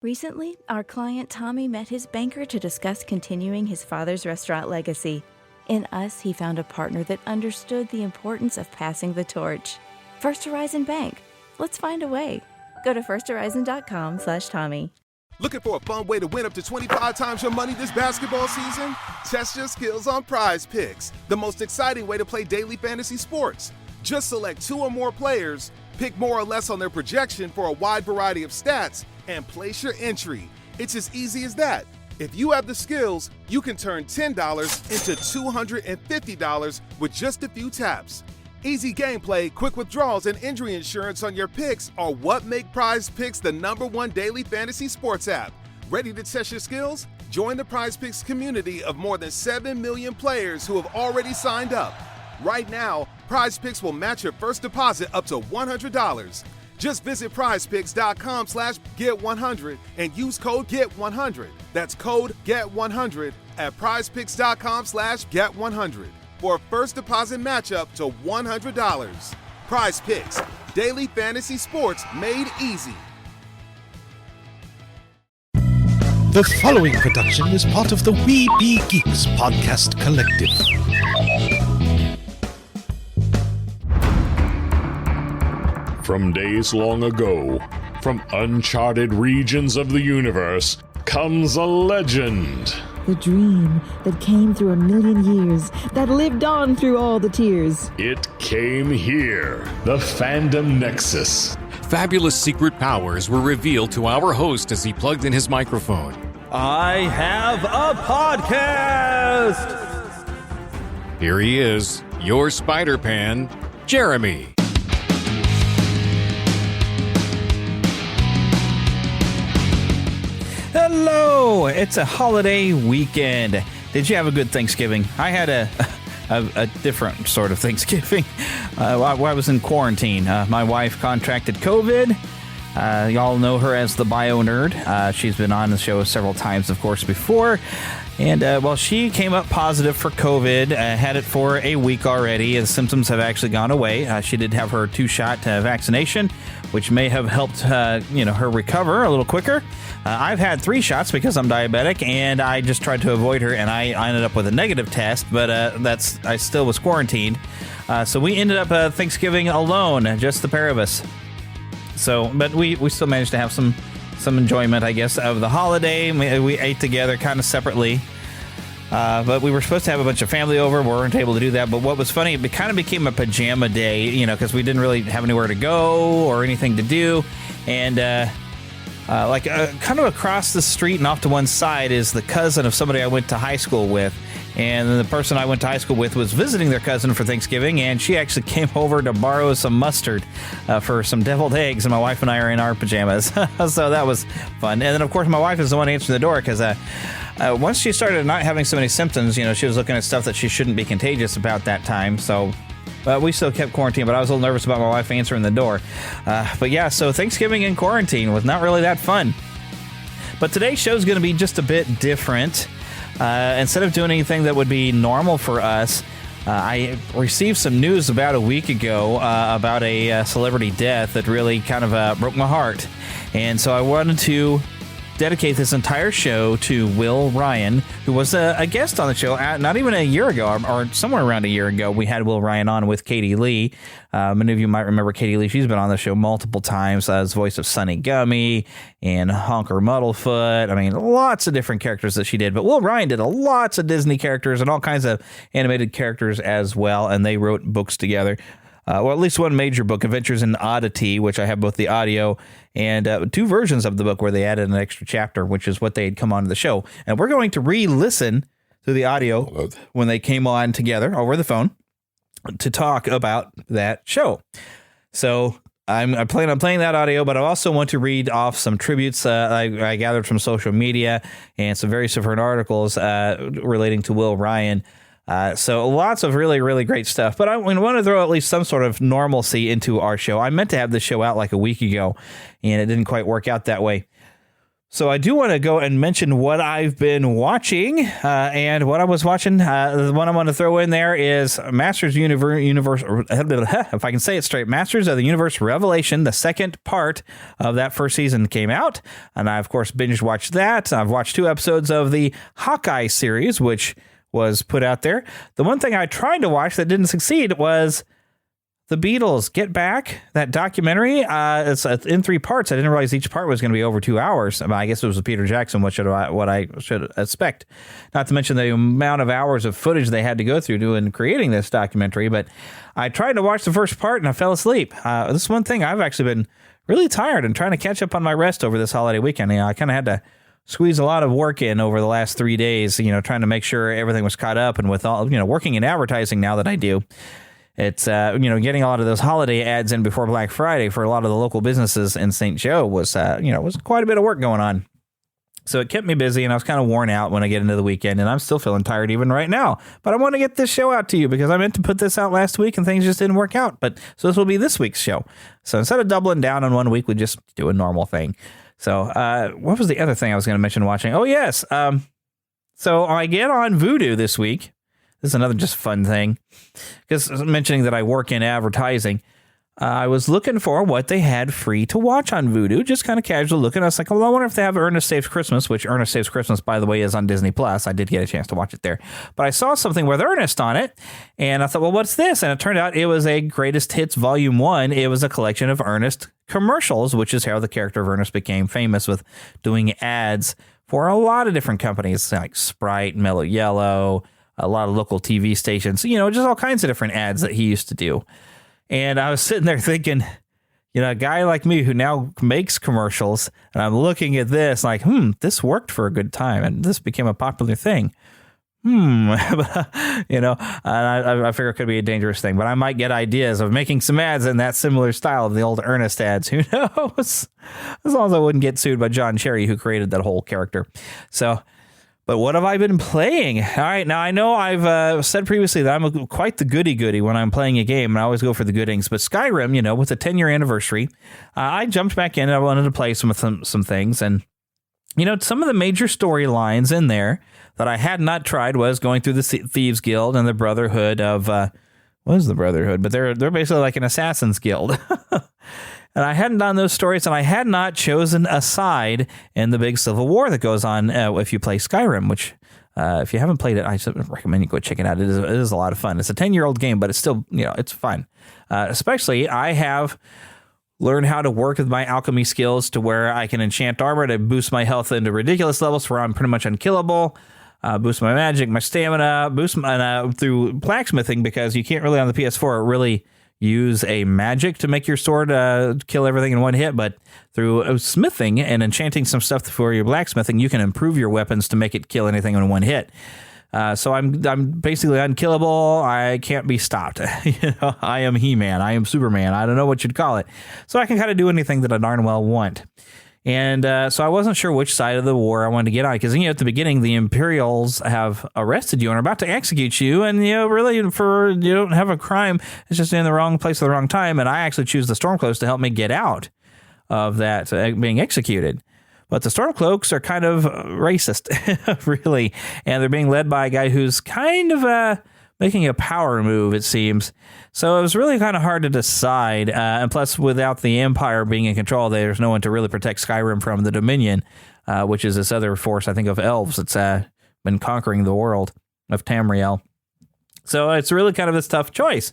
Recently, our client Tommy met his banker to discuss continuing his father's restaurant legacy. In us, he found a partner that understood the importance of passing the torch. First Horizon Bank. Let's find a way. Go to firsthorizon.com/Tommy. Looking for a fun way to win up to 25 times your money this basketball season? Test your skills on Prize Picks, the most exciting way to play daily fantasy sports. Just select 2 or more players, pick more or less on their projection for a wide variety of stats, and place your entry. It's as easy as that. If you have the skills, you can turn $10 into $250 with just a few taps. Easy gameplay, quick withdrawals, and injury insurance on your picks are what make Prize Picks the #1 daily fantasy sports app. Ready to test your skills? Join the Prize Picks community of more than 7 million players who have already signed up. Right now, Prize Picks will match your first deposit up to $100. Just visit prizepicks.com/get100 and use code GET100. That's code GET100 at prizepicks.com/get100 for a first deposit matchup to $100. Prize Picks, daily fantasy sports made easy. The following production is part of the We Be Geeks podcast collective. From days long ago, from uncharted regions of the universe, comes a legend. The dream that came through a million years, that lived on through all the tears. It came here, the Fandom Nexus. Fabulous secret powers were revealed to our host as he plugged in his microphone. I have a podcast! Here he is, your Spider-Pan, Jeremy. Hello! It's a holiday weekend. Did you have a good Thanksgiving? I had a different sort of Thanksgiving. I was in quarantine. My wife contracted COVID. Y'all know her as the Bio Nerd. She's been on the show several times, of course, before. And, she came up positive for COVID, had it for a week already. The symptoms have actually gone away. She did have her 2-shot vaccination, which may have helped, her recover a little quicker. I've had 3 shots because I'm diabetic, and I just tried to avoid her, and I ended up with a negative test, but I still was quarantined. So we ended up Thanksgiving alone, just the pair of us. So, but we still managed to have some enjoyment, I guess, of the holiday. We ate together kind of separately. But we were supposed to have a bunch of family over. We weren't able to do that. But what was funny, it kind of became a pajama day, because we didn't really have anywhere to go or anything to do. And kind of across the street and off to one side is the cousin of somebody I went to high school with. And the person I went to high school with was visiting their cousin for Thanksgiving, and she actually came over to borrow some mustard for some deviled eggs, and my wife and I are in our pajamas. So that was fun. And then, of course, my wife is the one answering the door, because once she started not having so many symptoms, she was looking at stuff that she shouldn't be contagious about that time. So we still kept quarantine, but I was a little nervous about my wife answering the door. So Thanksgiving in quarantine was not really that fun. But today's show is going to be just a bit different. Instead of doing anything that would be normal for us, I received some news about a week ago about a celebrity death that really kind of broke my heart. And so I wanted to dedicate this entire show to Will Ryan, who was a guest on the show not even a year ago, or somewhere around a year ago. We had Will Ryan on with Katie Leigh. Many of you might remember Katie Leigh. She's been on the show multiple times as voice of Sonny Gummy and Honker Muddlefoot. I mean, lots of different characters that she did. But Will Ryan did lots of Disney characters and all kinds of animated characters as well, and they wrote books together. Well, at least one major book, Adventures in Oddity, which I have both the audio and 2 versions of the book where they added an extra chapter, which is what they had come onto the show. And we're going to re-listen to the audio when they came on together over the phone to talk about that show. So I plan on playing that audio, but I also want to read off some tributes I gathered from social media and some various different articles relating to Will Ryan. So lots of really, really great stuff. But I want to throw at least some sort of normalcy into our show. I meant to have this show out like a week ago, and it didn't quite work out that way. So I do want to go and mention what I've been watching, and what I was watching. The one I want to throw in there is Masters Universe. If I can say it straight, Masters of the Universe Revelation. The second part of that first season came out, and I of course binge watched that. I've watched 2 episodes of the Hawkeye series, which was put out there. The one thing I tried to watch that didn't succeed was The Beatles Get Back, that documentary. It's in 3 parts. I didn't realize each part was going to be over 2 hours. I guess it was with Peter Jackson, what I should expect. Not to mention the amount of hours of footage they had to go through doing creating this documentary. But I tried to watch the first part and I fell asleep. This is one thing I've actually been really tired and trying to catch up on my rest over this holiday weekend. I kind of had to squeeze a lot of work in over the last 3 days, trying to make sure everything was caught up. And with all, working in advertising now that I do, it's, getting a lot of those holiday ads in before Black Friday for a lot of the local businesses in St. Joe was quite a bit of work going on. So it kept me busy, and I was kind of worn out when I get into the weekend, and I'm still feeling tired even right now. But I want to get this show out to you because I meant to put this out last week, and things just didn't work out. So this will be this week's show. So instead of doubling down on one week, we just do a normal thing. So what was the other thing I was going to mention watching? Oh, yes. So I get on Vudu this week. This is another just fun thing, because mentioning that I work in advertising, I was looking for what they had free to watch on Vudu, just kind of casual looking. I was like, well, I wonder if they have Ernest Saves Christmas, which Ernest Saves Christmas, by the way, is on Disney Plus. I did get a chance to watch it there, but I saw something with Ernest on it, and I thought, well, what's this? And it turned out it was a Greatest Hits Volume 1. It was a collection of Ernest commercials, which is how the character of Ernest became famous, with doing ads for a lot of different companies like Sprite, Mellow Yellow, a lot of local TV stations, just all kinds of different ads that he used to do. And I was sitting there thinking, a guy like me who now makes commercials, and I'm looking at this like, this worked for a good time, and this became a popular thing. And I figure it could be a dangerous thing, but I might get ideas of making some ads in that similar style of the old Ernest ads. Who knows? As long as I wouldn't get sued by John Cherry, who created that whole character. So, but what have I been playing? All right, now I know I've said previously that I'm quite the goody-goody when I'm playing a game, and I always go for the goodings. But Skyrim, with the 10-year anniversary, I jumped back in and I wanted to play some things. And, some of the major storylines in there that I had not tried was going through the Thieves Guild and the Brotherhood of... what is the Brotherhood? But they're basically like an Assassin's Guild. And I hadn't done those stories, and I had not chosen a side in the big civil war that goes on if you play Skyrim, which if you haven't played it, I recommend you go check it out. It is a lot of fun. It's a 10-year-old game, but it's still, it's fun. Especially, I have learned how to work with my alchemy skills to where I can enchant armor to boost my health into ridiculous levels where I'm pretty much unkillable. Boost my magic, my stamina, boost my, through blacksmithing, because you can't really on the PS4 really use a magic to make your sword kill everything in one hit, but through smithing and enchanting some stuff for your blacksmithing, you can improve your weapons to make it kill anything in one hit. So I'm basically unkillable. I can't be stopped. I am He-Man. I am Superman. I don't know what you'd call it. So I can kind of do anything that I darn well want. And so I wasn't sure which side of the war I wanted to get on, because at the beginning the Imperials have arrested you and are about to execute you, and really for you don't have a crime, it's just in the wrong place at the wrong time, and I actually choose the Stormcloaks to help me get out of that being executed. But the Stormcloaks are kind of racist, really, and they're being led by a guy who's kind of making a power move, it seems. So it was really kind of hard to decide. And plus, without the Empire being in control, there's no one to really protect Skyrim from the Dominion, which is this other force, I think, of elves that's been conquering the world of Tamriel. So it's really kind of this tough choice.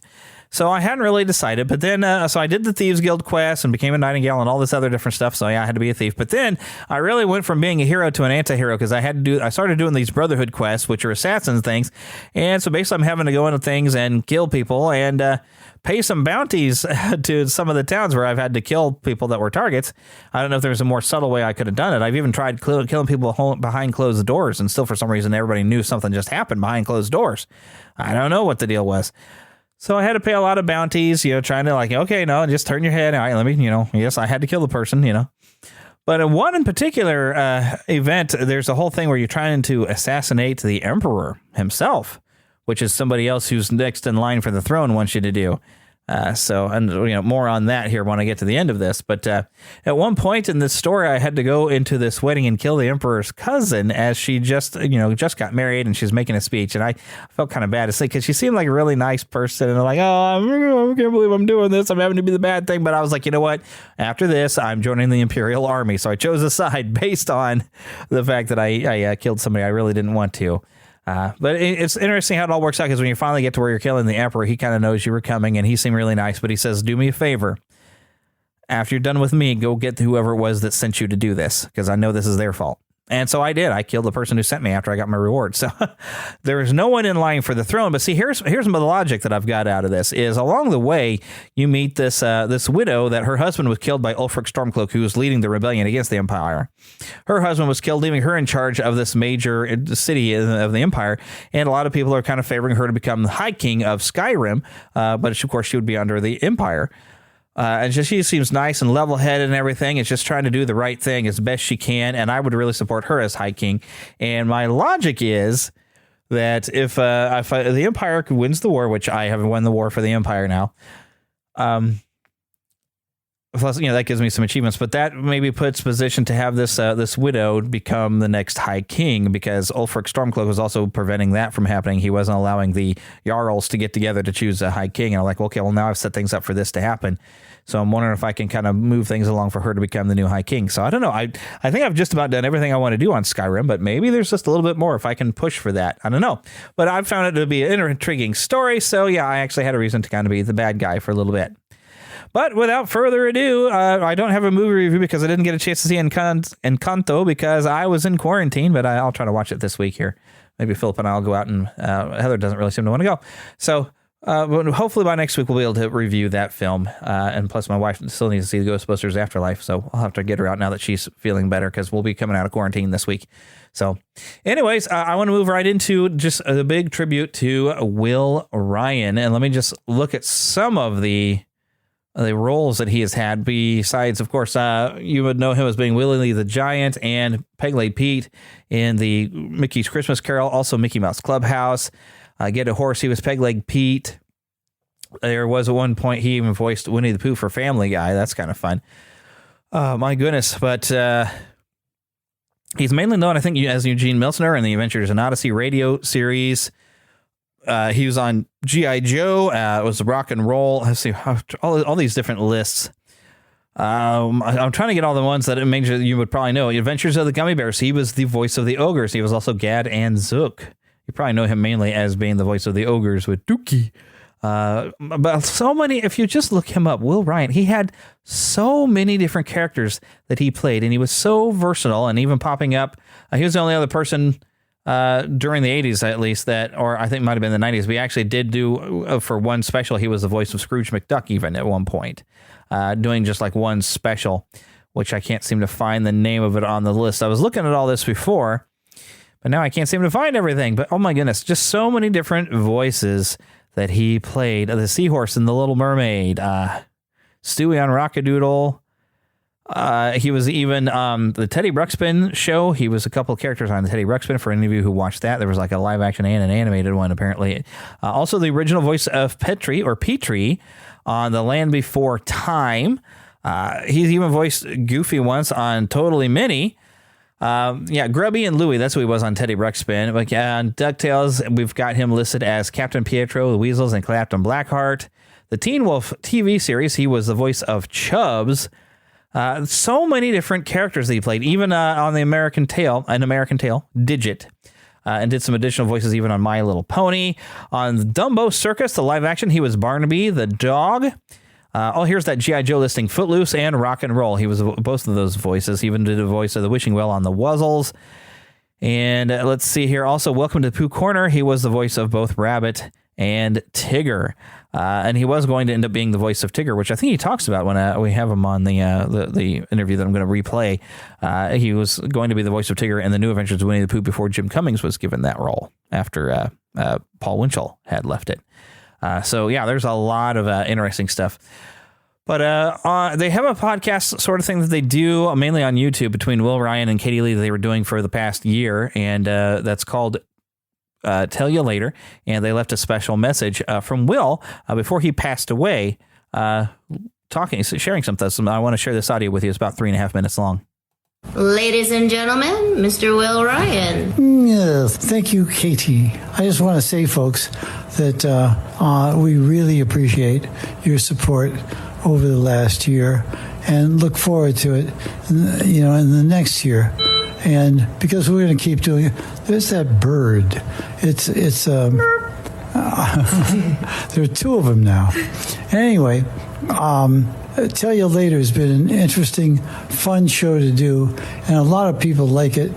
So I hadn't really decided, but then, so I did the Thieves Guild quest and became a Nightingale and all this other different stuff. So yeah, I had to be a thief. But then I really went from being a hero to an anti-hero, because I started doing these Brotherhood quests, which are assassin things. And so basically I'm having to go into things and kill people and pay some bounties to some of the towns where I've had to kill people that were targets. I don't know if there's a more subtle way I could have done it. I've even tried killing people behind closed doors, and still for some reason everybody knew something just happened behind closed doors. I don't know what the deal was. So I had to pay a lot of bounties, trying to okay, no, just turn your head. All right, let me, yes, I had to kill the person, But in one in particular event, there's a whole thing where you're trying to assassinate the Emperor himself, which is somebody else who's next in line for the throne wants you to do. More on that here when I get to the end of this. But at one point in this story, I had to go into this wedding and kill the emperor's cousin as she just got married and she's making a speech. And I felt kind of bad to say because she seemed like a really nice person. And I'm like, oh, I can't believe I'm doing this. I'm having to be the bad thing. But I was like, you know what? After this, I'm joining the Imperial Army. So I chose a side based on the fact that I killed somebody I really didn't want to. But it's interesting how it all works out because when you finally get to where you're killing the emperor, he kind of knows you were coming and he seemed really nice. But he says, do me a favor. After you're done with me, go get whoever it was that sent you to do this because I know this is their fault. And so I did. I killed the person who sent me after I got my reward. So there is no one in line for the throne. But see, here's the logic that I've got out of this is along the way, you meet this widow that her husband was killed by Ulfric Stormcloak, who was leading the rebellion against the Empire. Her husband was killed, leaving her in charge of this major city of the Empire. And a lot of people are kind of favoring her to become the High King of Skyrim. But of course, she would be under the Empire. And she seems nice and level-headed and everything. It's just trying to do the right thing as best she can. And I would really support her as High King. And my logic is that if the Empire wins the war, which I haven't won the war for the Empire now, plus, that gives me some achievements. But that maybe puts position to have this widow become the next High King because Ulfric Stormcloak was also preventing that from happening. He wasn't allowing the Jarls to get together to choose a High King. And I'm like, okay, well, now I've set things up for this to happen. So I'm wondering if I can kind of move things along for her to become the new High King. So I don't know. I think I've just about done everything I want to do on Skyrim, but maybe there's just a little bit more if I can push for that. I don't know. But I found it to be an intriguing story. So yeah, I actually had a reason to kind of be the bad guy for a little bit. But without further ado, I don't have a movie review because I didn't get a chance to see Encanto because I was in quarantine, but I'll try to watch it this week here. Maybe Philip and I'll go out and Heather doesn't really seem to want to go. So but hopefully by next week we'll be able to review that film. And plus my wife still needs to see the Ghostbusters Afterlife. So I'll have to get her out now that she's feeling better because we'll be coming out of quarantine this week. So anyways, I want to move right into just a big tribute to Will Ryan. And let me just look at some of the roles that he has had besides, of course, you would know him as being Willie the Giant and Peg-Leg Pete in the Mickey's Christmas Carol, also Mickey Mouse Clubhouse. Get a Horse, he was Peg-Leg Pete. There was at one point he even voiced Winnie the Pooh for Family Guy. That's kind of fun. My goodness. But he's mainly known, I think, as Eugene Milsner in the Adventures in Odyssey radio series. He was on G.I. Joe. It was rock and roll. Let's see, all these different lists. I'm trying to get all the ones that you would probably know. Adventures of the Gummy Bears. He was the voice of the ogres. He was also Gad and Zook. You probably know him mainly as being the voice of the ogres with Dookie. But so many, if you just look him up, Will Ryan, he had so many different characters that he played, and he was so versatile and even popping up. He was the only other person during the 80s, at least, or I think it might have been the 90s. We actually did do, for one special, he was the voice of Scrooge McDuck even at one point, doing just like one special, which I can't seem to find the name of it on the list. I was looking at all this before, but now I can't seem to find everything. But oh my goodness, just so many different voices that he played. The Seahorse in The Little Mermaid, Stewie on Rockadoodle. He was even the Teddy Ruxpin show. He was a couple of characters on the Teddy Ruxpin. For any of you who watched that, there was like a live action and an animated one, apparently. Also, the original voice of Petrie on The Land Before Time. He's even voiced Goofy once on Totally Minnie. Grubby and Louie, that's who he was on Teddy Ruxpin. But on DuckTales, we've got him listed as Captain Pietro, the Weasels, and Captain Blackheart. The Teen Wolf TV series, he was the voice of Chubbs. So many different characters that he played, even on the American Tail, Digit, and did some additional voices even on My Little Pony. On Dumbo Circus, the live action, he was Barnaby the dog. Here's that G.I. Joe listing, Footloose and Rock and Roll. He was both of those voices. He even did a voice of the Wishing Well on the Wuzzles. And let's see here. Also, Welcome to Pooh Corner. He was the voice of both Rabbit and Tigger. And he was going to end up being the voice of Tigger, which I think he talks about when we have him on the interview that I'm going to replay. He was going to be the voice of Tigger in the New Adventures of Winnie the Pooh before Jim Cummings was given that role after Paul Winchell had left it. There's a lot of interesting stuff. But they have a podcast sort of thing that they do mainly on YouTube between Will Ryan and Katie Leigh that they were doing for the past year. And that's called Tell You Later, and they left a special message from Will before he passed away, sharing something. I want to share this audio with you. It's about 3.5 minutes long. Ladies and gentlemen, Mr. Will Ryan. Yes, thank you, Katie. I just want to say, folks, that we really appreciate your support over the last year and look forward to it, in the next year. And because we're going to keep doing it, there's that bird. It's there are two of them now. Anyway, Tell You Later has been an interesting, fun show to do, and a lot of people like it,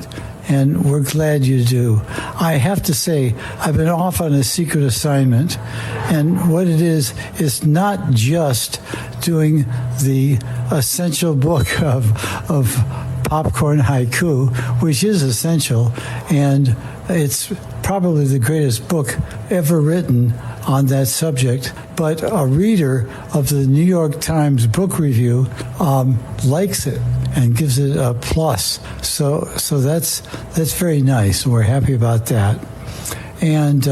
and we're glad you do. I have to say, I've been off on a secret assignment, and what it is not just doing the essential book of popcorn haiku, which is essential, and it's probably the greatest book ever written on that subject. But a reader of the New York Times book review likes it and gives it a plus. So that's very nice. We're happy about that. And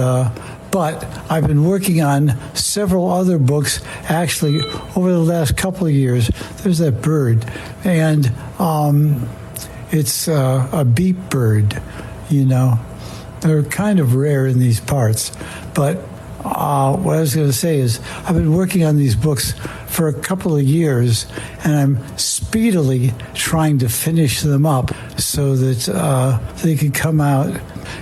but I've been working on several other books actually over the last couple of years. There's that bird, and it's a beep bird. They're kind of rare in these parts, but what I was going to say is I've been working on these books for a couple of years, and I'm speedily trying to finish them up so that they can come out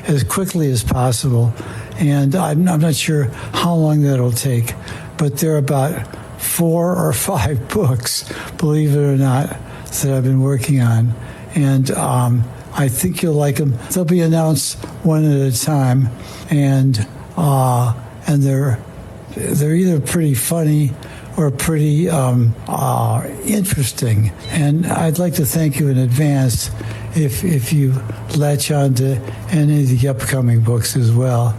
as quickly as possible. And I'm not sure how long that'll take, but there are about 4 or 5 books, believe it or not, that I've been working on. And I think you'll like them. They'll be announced one at a time, and they're either pretty funny or pretty interesting. And I'd like to thank you in advance if you latch on to any of the upcoming books as well.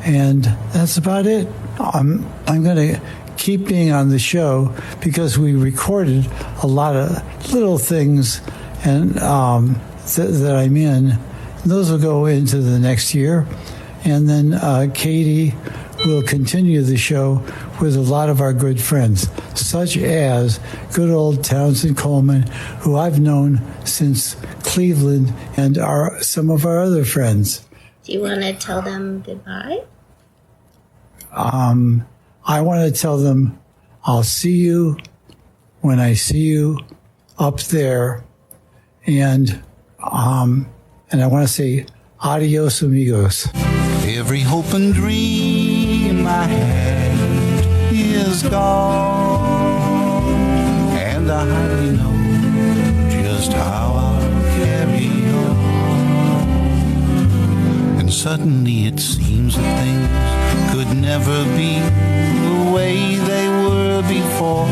And that's about it. I'm going to keep being on the show because we recorded a lot of little things and that I'm in. Those will go into the next year. And then Katie will continue the show with a lot of our good friends, such as good old Townsend Coleman, who I've known since Cleveland, and some of our other friends. Do you want to tell them goodbye? I want to tell them I'll see you when I see you up there, and I want to say adios, amigos. Every hope and dream I had is gone, and I hardly know just how I'll carry on. And suddenly it seems that things could never be the way they were before.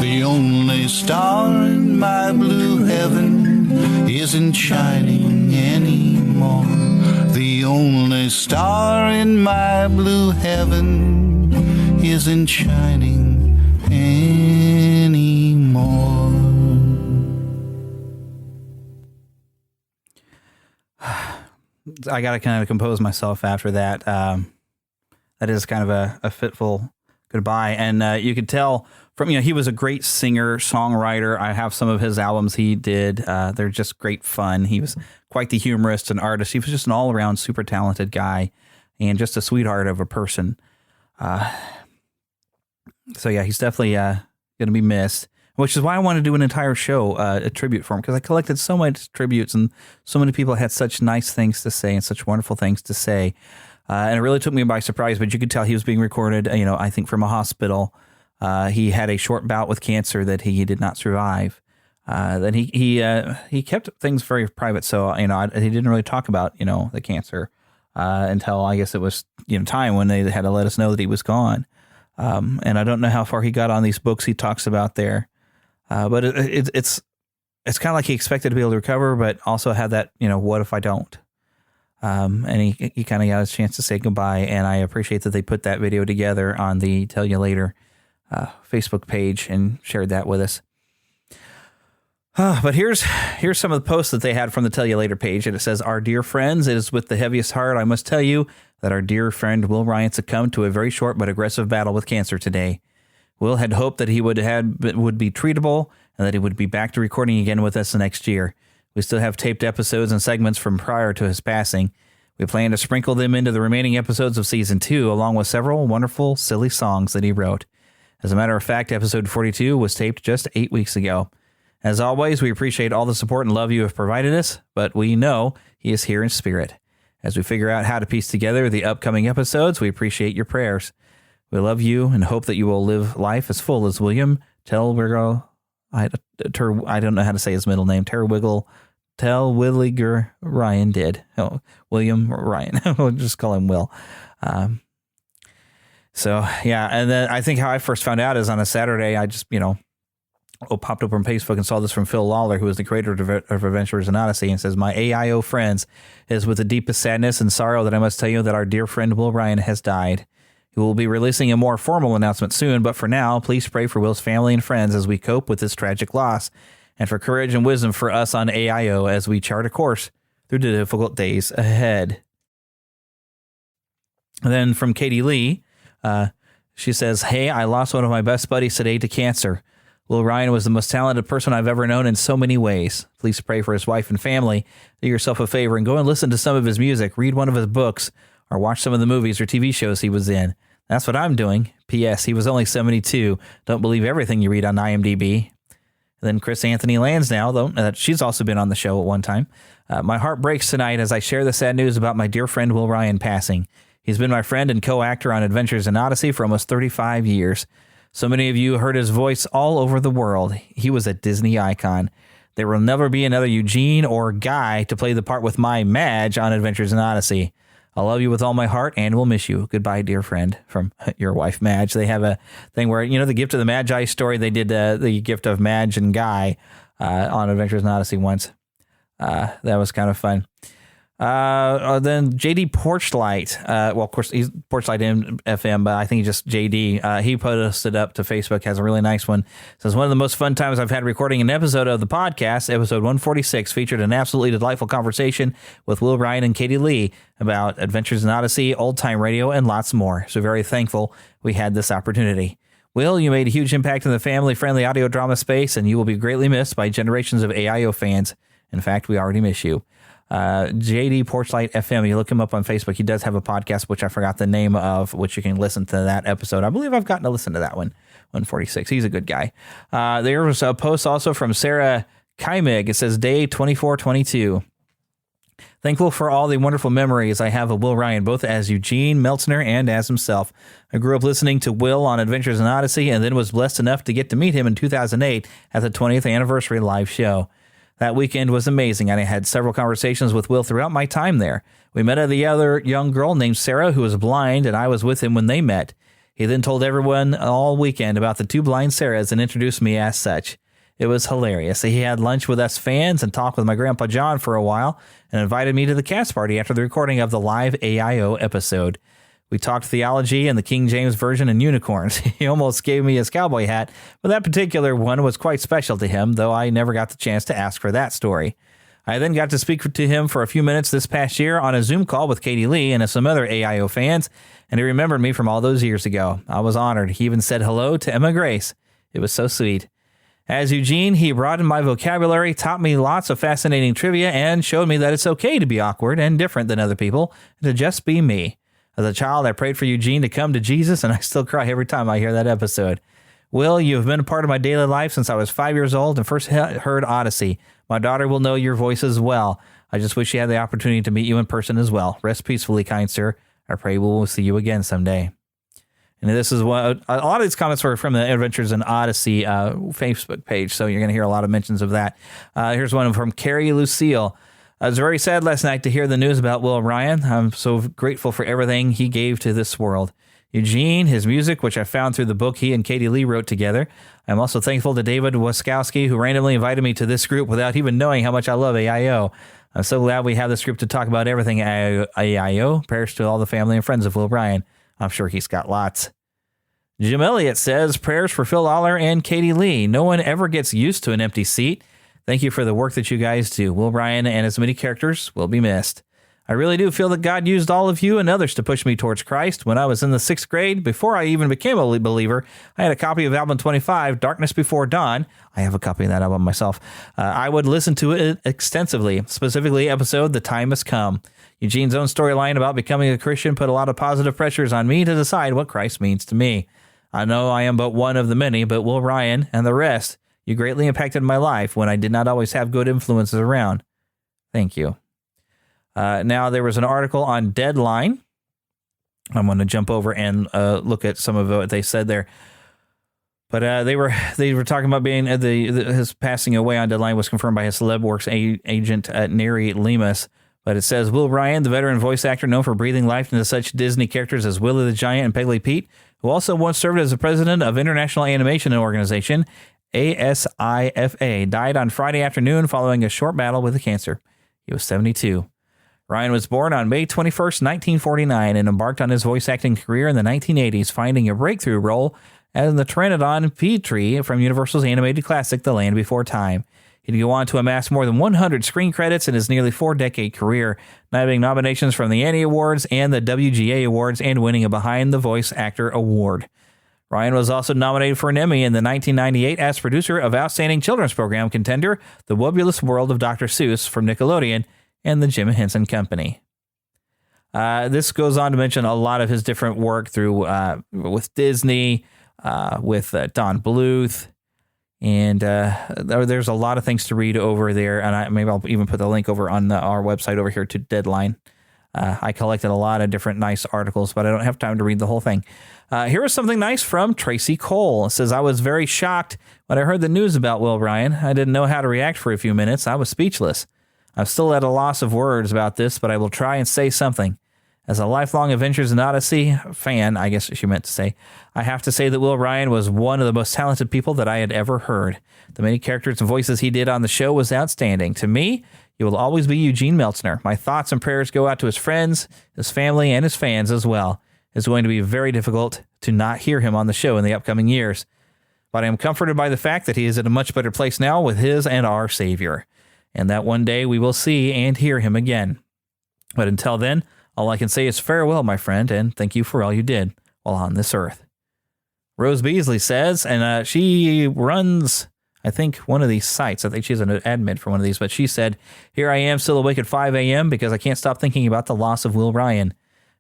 The only star in my blue heaven isn't shining anymore. The only star in my blue heaven isn't shining anymore. I got to kind of compose myself after that. That is kind of a fitful goodbye. And you could tell from, he was a great singer, songwriter. I have some of his albums he did. They're just great fun. He was quite the humorist and artist. He was just an all-around super talented guy and just a sweetheart of a person. So yeah, he's definitely going to be missed, which is why I want to do an entire show, a tribute for him, because I collected so much tributes and so many people had such nice things to say and such wonderful things to say. And it really took me by surprise, but you could tell he was being recorded, I think from a hospital. He had a short bout with cancer that he did not survive. Then he kept things very private. So, he didn't really talk about, the cancer, until I guess it was, time when they had to let us know that he was gone. And I don't know how far he got on these books he talks about there. But it's kind of like he expected to be able to recover, but also had that, what if I don't? And he kind of got his chance to say goodbye. And I appreciate that they put that video together on the Tell You Later Facebook page and shared that with us. But here's some of the posts that they had from the Tell You Later page, and it says, "Our dear friends, it is with the heaviest heart I must tell you that our dear friend Will Ryan succumbed to a very short but aggressive battle with cancer today. Will had hoped that he would be treatable and that he would be back to recording again with us the next year. We still have taped episodes and segments from prior to his passing. We plan to sprinkle them into the remaining episodes of Season 2, along with several wonderful, silly songs that he wrote. As a matter of fact, episode 42 was taped just 8 weeks ago. As always, we appreciate all the support and love you have provided us, but we know he is here in spirit. As we figure out how to piece together the upcoming episodes, we appreciate your prayers. We love you and hope that you will live life as full as William Telwigger, I don't know how to say his middle name, Telwilliger Ryan did. Oh, William Ryan. We'll just call him Will. So, yeah, and then I think how I first found out is on a Saturday, I just, popped up on Facebook and saw this from Phil Lawler, who is the creator of Adventures in Odyssey, and says, "My AIO friends, it is with the deepest sadness and sorrow that I must tell you that our dear friend Will Ryan has died. He will be releasing a more formal announcement soon, but for now, please pray for Will's family and friends as we cope with this tragic loss, and for courage and wisdom for us on AIO as we chart a course through the difficult days ahead." And then from Katie Leigh, she says, "Hey, I lost one of my best buddies today to cancer. Will Ryan was the most talented person I've ever known in so many ways. Please pray for his wife and family. Do yourself a favor and go and listen to some of his music, read one of his books, or watch some of the movies or TV shows he was in. That's what I'm doing. P.S. He was only 72. Don't believe everything you read on IMDb." And then Chris Anthony Lansdale, though, she's also been on the show at one time. "My heart breaks tonight as I share the sad news about my dear friend Will Ryan passing. He's been my friend and co-actor on Adventures in Odyssey for almost 35 years. So many of you heard his voice all over the world. He was a Disney icon. There will never be another Eugene or Guy to play the part with my Madge on Adventures in Odyssey. I love you with all my heart and will miss you. Goodbye, dear friend," from your wife, Madge. They have a thing where, the Gift of the Magi story, they did the Gift of Madge and Guy on Adventures in Odyssey once. That was kind of fun. Then JD Porchlight, of course, he's Porchlight FM, but I think he's just JD. He posted up to Facebook, has a really nice one. Says, "One of the most fun times I've had recording an episode of the podcast, episode 146, featured an absolutely delightful conversation with Will Ryan and Katie Leigh about Adventures in Odyssey, old time radio, and lots more. So very thankful we had this opportunity. Will, you made a huge impact in the family-friendly audio drama space, and you will be greatly missed by generations of AIO fans. In fact, we already miss you." JD Porchlight FM, you look him up on Facebook. He does have a podcast, which I forgot the name of, which you can listen to that episode. I believe I've gotten to listen to that one, 146. He's a good guy. There was a post also from Sarah Kaimig. It says, "Day 2422. Thankful for all the wonderful memories I have of Will Ryan, both as Eugene Meltzner and as himself. I grew up listening to Will on Adventures in Odyssey and then was blessed enough to get to meet him in 2008 at the 20th anniversary live show. That weekend was amazing, and I had several conversations with Will throughout my time there. We met the other young girl named Sarah who was blind, and I was with him when they met. He then told everyone all weekend about the two blind Sarahs and introduced me as such. It was hilarious. He had lunch with us fans and talked with my Grandpa John for a while and invited me to the cast party after the recording of the live AIO episode. We talked theology and the King James Version and unicorns. He almost gave me his cowboy hat, but that particular one was quite special to him, though I never got the chance to ask for that story. I then got to speak to him for a few minutes this past year on a Zoom call with Katie Leigh and some other AIO fans, and he remembered me from all those years ago. I was honored. He even said hello to Emma Grace. It was so sweet. As Eugene, he broadened my vocabulary, taught me lots of fascinating trivia, and showed me that it's okay to be awkward and different than other people, and to just be me. As a child, I prayed for Eugene to come to Jesus, and I still cry every time I hear that episode. Will, you have been a part of my daily life since I was 5 years old and first heard Odyssey. My daughter will know your voice as well. I just wish she had the opportunity to meet you in person as well. Rest peacefully, kind sir. I pray we will see you again someday." And this is what a lot of these comments were from the Adventures in Odyssey Facebook page, so you're going to hear a lot of mentions of that. Here's one from Carrie Lucille. "I was very sad last night to hear the news about Will Ryan. I'm so grateful for everything he gave to this world. Eugene, his music, which I found through the book he and Katie Leigh wrote together. I'm also thankful to David Waskowski, who randomly invited me to this group without even knowing how much I love AIO. I'm so glad we have this group to talk about everything AIO. Prayers to all the family and friends of Will Ryan. I'm sure he's got lots." Jim Elliott says, "Prayers for Phil Lawler and Katie Leigh. No one ever gets used to an empty seat. Thank you for the work that you guys do. Will Ryan and his many characters will be missed. I really do feel that God used all of you and others to push me towards Christ. When I was in the 6th grade, before I even became a believer, I had a copy of album 25, Darkness Before Dawn. I have a copy of that album myself. I would listen to it extensively, specifically episode The Time Has Come. Eugene's own storyline about becoming a Christian put a lot of positive pressures on me to decide what Christ means to me. I know I am but one of the many, but Will Ryan and the rest, you greatly impacted my life when I did not always have good influences around. Thank you. Now, there was an article on Deadline. I'm going to jump over and look at some of what they said there. But they were talking about being his passing away on Deadline was confirmed by his CelebWorks agent Neri Lemus. But it says Will Ryan, the veteran voice actor known for breathing life into such Disney characters as Willie the Giant and Peggy Pete, who also once served as the president of International Animation Organization, ASIFA, died on Friday afternoon following a short battle with cancer. He was 72. Ryan was born on May 21st, 1949, and embarked on his voice acting career in the 1980s, finding a breakthrough role as the Pteranodon Petrie from Universal's animated classic The Land Before Time. He'd go on to amass more than 100 screen credits in his nearly 4-decade career, nabbing nominations from the Annie Awards and the WGA Awards, and winning a Behind the Voice Actor Award. Ryan was also nominated for an Emmy in the 1998 as producer of Outstanding Children's Program contender The Wobulous World of Dr. Seuss from Nickelodeon and the Jim Henson Company. This goes on to mention a lot of his different work through with Disney, with Don Bluth, and there's a lot of things to read over there. And maybe I'll even put the link over on our website over here to Deadline. I collected a lot of different nice articles, but I don't have time to read the whole thing. Here is something nice from Tracy Cole. It says, I was very shocked when I heard the news about Will Ryan. I didn't know how to react for a few minutes. I was speechless. I'm still at a loss of words about this, but I will try and say something. As a lifelong Adventures in Odyssey fan, I guess she meant to say, I have to say that Will Ryan was one of the most talented people that I had ever heard. The many characters and voices he did on the show was outstanding. To me, he will always be Eugene Meltzner. My thoughts and prayers go out to his friends, his family, and his fans as well. It's going to be very difficult to not hear him on the show in the upcoming years. But I am comforted by the fact that he is in a much better place now with his and our Savior, and that one day we will see and hear him again. But until then, all I can say is farewell, my friend, and thank you for all you did while on this earth. Rose Beasley says, and she runs, I think, one of these sites. I think she's an admin for one of these, but she said, here I am still awake at 5 a.m. because I can't stop thinking about the loss of Will Ryan.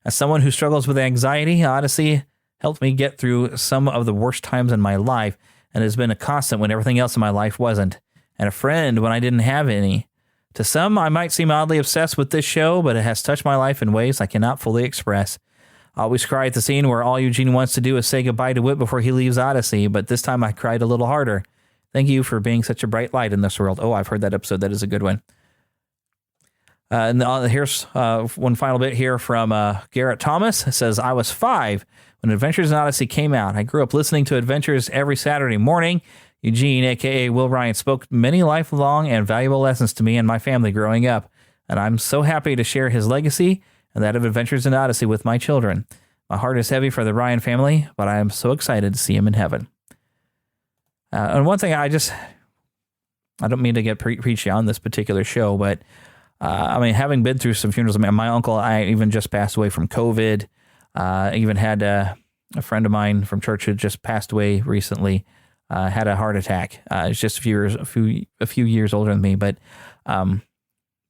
As someone who struggles with anxiety, Odyssey helped me get through some of the worst times in my life, and has been a constant when everything else in my life wasn't, and a friend when I didn't have any. To some, I might seem oddly obsessed with this show, but it has touched my life in ways I cannot fully express. I always cry at the scene where all Eugene wants to do is say goodbye to Whit before he leaves Odyssey, but this time I cried a little harder. Thank you for being such a bright light in this world. Oh, I've heard that episode. That is a good one. And here's one final bit here from Garrett Thomas. It says, I was 5 when Adventures in Odyssey came out. I grew up listening to Adventures every Saturday morning. Eugene, a.k.a. Will Ryan, spoke many lifelong and valuable lessons to me and my family growing up, and I'm so happy to share his legacy and that of Adventures in Odyssey with my children. My heart is heavy for the Ryan family, but I am so excited to see him in heaven. And one thing I don't mean to get preachy on this particular show, but I mean, having been through some funerals, my uncle, I even just passed away from COVID. I even had a friend of mine from church who just passed away recently. Had a heart attack. It's just a few years older than me. But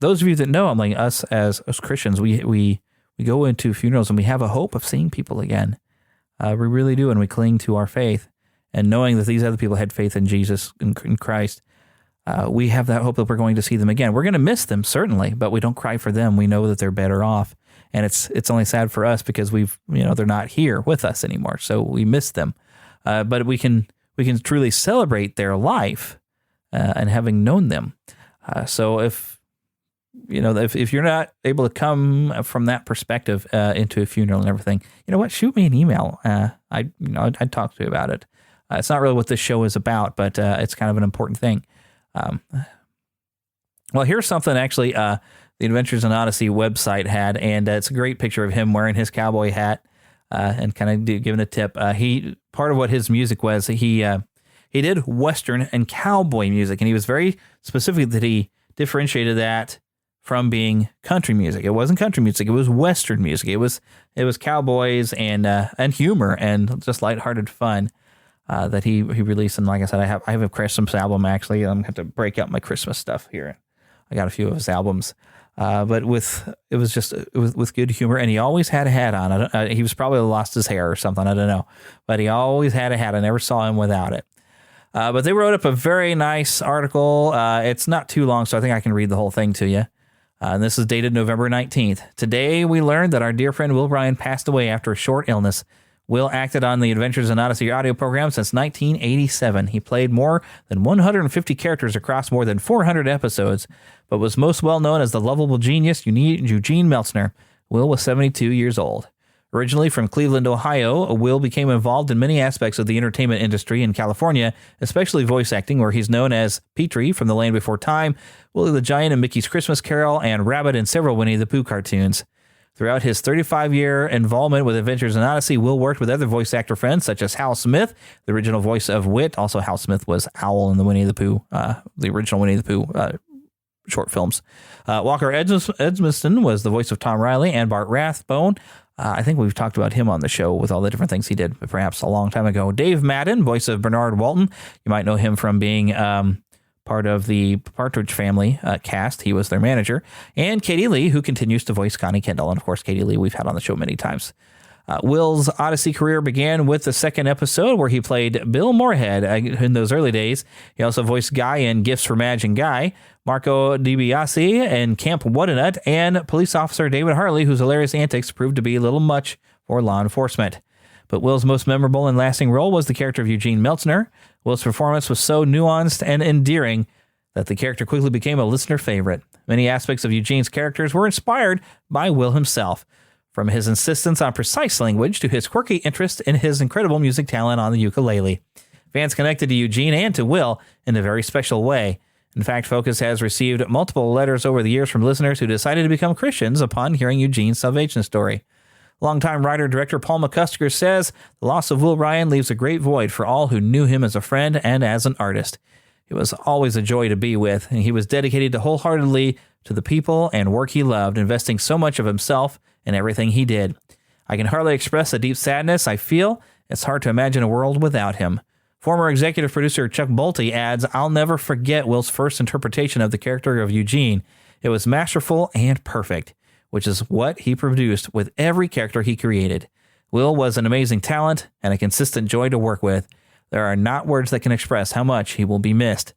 those of you that know, I'm like us as Christians, we go into funerals and we have a hope of seeing people again. We really do, and we cling to our faith. And knowing that these other people had faith in Jesus and in Christ, we have that hope that we're going to see them again. We're going to miss them, certainly, but we don't cry for them. We know that they're better off. And it's only sad for us because they're not here with us anymore. So we miss them. But we can truly celebrate their life and having known them. So if you're not able to come from that perspective into a funeral and everything, you know what? Shoot me an email. I'd talk to you about it. It's not really what this show is about, but it's kind of an important thing. Well, here's something actually the Adventures in Odyssey website had, and it's a great picture of him wearing his cowboy hat and kind of giving a tip. Part of what his music was, he he did Western and cowboy music, and he was very specific that he differentiated that from being country music. It wasn't country music; it was Western music. It was cowboys and humor and just lighthearted fun that he released. And like I said, I have a Christmas album actually. I'm gonna have to break out my Christmas stuff here. I got a few of his albums, but with good humor, and he always had a hat on. He was probably lost his hair or something. I don't know, but he always had a hat. I never saw him without it. But they wrote up a very nice article. It's not too long, so I think I can read the whole thing to you. And this is dated November 19th. Today, we learned that our dear friend Will Ryan passed away after a short illness. Will acted on the Adventures in Odyssey audio program since 1987. He played more than 150 characters across more than 400 episodes, but was most well known as the lovable genius Eugene Meltzner. Will was 72 years old. Originally from Cleveland, Ohio, Will became involved in many aspects of the entertainment industry in California, especially voice acting, where he's known as Petrie from The Land Before Time, Willie the Giant in Mickey's Christmas Carol, and Rabbit in several Winnie the Pooh cartoons. Throughout his 35-year involvement with Adventures in Odyssey, Will worked with other voice actor friends such as Hal Smith, the original voice of Wit. Also, Hal Smith was Owl in the Winnie the Pooh, the original Winnie the Pooh short films. Walker Edmiston was the voice of Tom Riley, and Bart Rathbone. I think we've talked about him on the show with all the different things he did, perhaps a long time ago. Dave Madden, voice of Bernard Walton. You might know him from being part of the Partridge Family cast. He was their manager. And Katie Leigh, who continues to voice Connie Kendall. And of course, Katie Leigh we've had on the show many times. Will's Odyssey career began with the second episode where he played Bill Moorhead in those early days. He also voiced Guy in Gifts for Madge and Guy, Marco DiBiase in Camp Whatanut, and police officer David Harley, whose hilarious antics proved to be a little much for law enforcement. But Will's most memorable and lasting role was the character of Eugene Meltzner. Will's performance was so nuanced and endearing that the character quickly became a listener favorite. Many aspects of Eugene's characters were inspired by Will himself, from his insistence on precise language to his quirky interest in his incredible music talent on the ukulele. Fans connected to Eugene and to Will in a very special way. In fact, Focus has received multiple letters over the years from listeners who decided to become Christians upon hearing Eugene's salvation story. Longtime writer-director Paul McCusker says, the loss of Will Ryan leaves a great void for all who knew him as a friend and as an artist. It was always a joy to be with, and he was dedicated wholeheartedly to the people and work he loved, investing so much of himself in everything he did. I can hardly express the deep sadness I feel. It's hard to imagine a world without him. Former executive producer Chuck Bolte adds, I'll never forget Will's first interpretation of the character of Eugene. It was masterful and perfect, which is what he produced with every character he created. Will was an amazing talent and a consistent joy to work with. There are not words that can express how much he will be missed.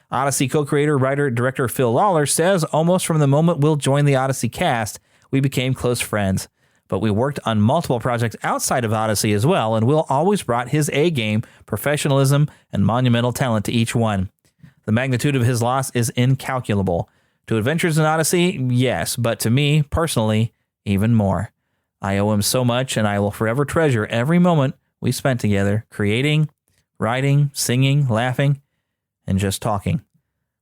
Odyssey co-creator, writer, director Phil Lawler says, almost from the moment Will joined the Odyssey cast, we became close friends. But we worked on multiple projects outside of Odyssey as well, and Will always brought his A-game, professionalism, and monumental talent to each one. The magnitude of his loss is incalculable. To Adventures in Odyssey, yes, but to me, personally, even more. I owe him so much, and I will forever treasure every moment we spent together, creating, writing, singing, laughing, and just talking.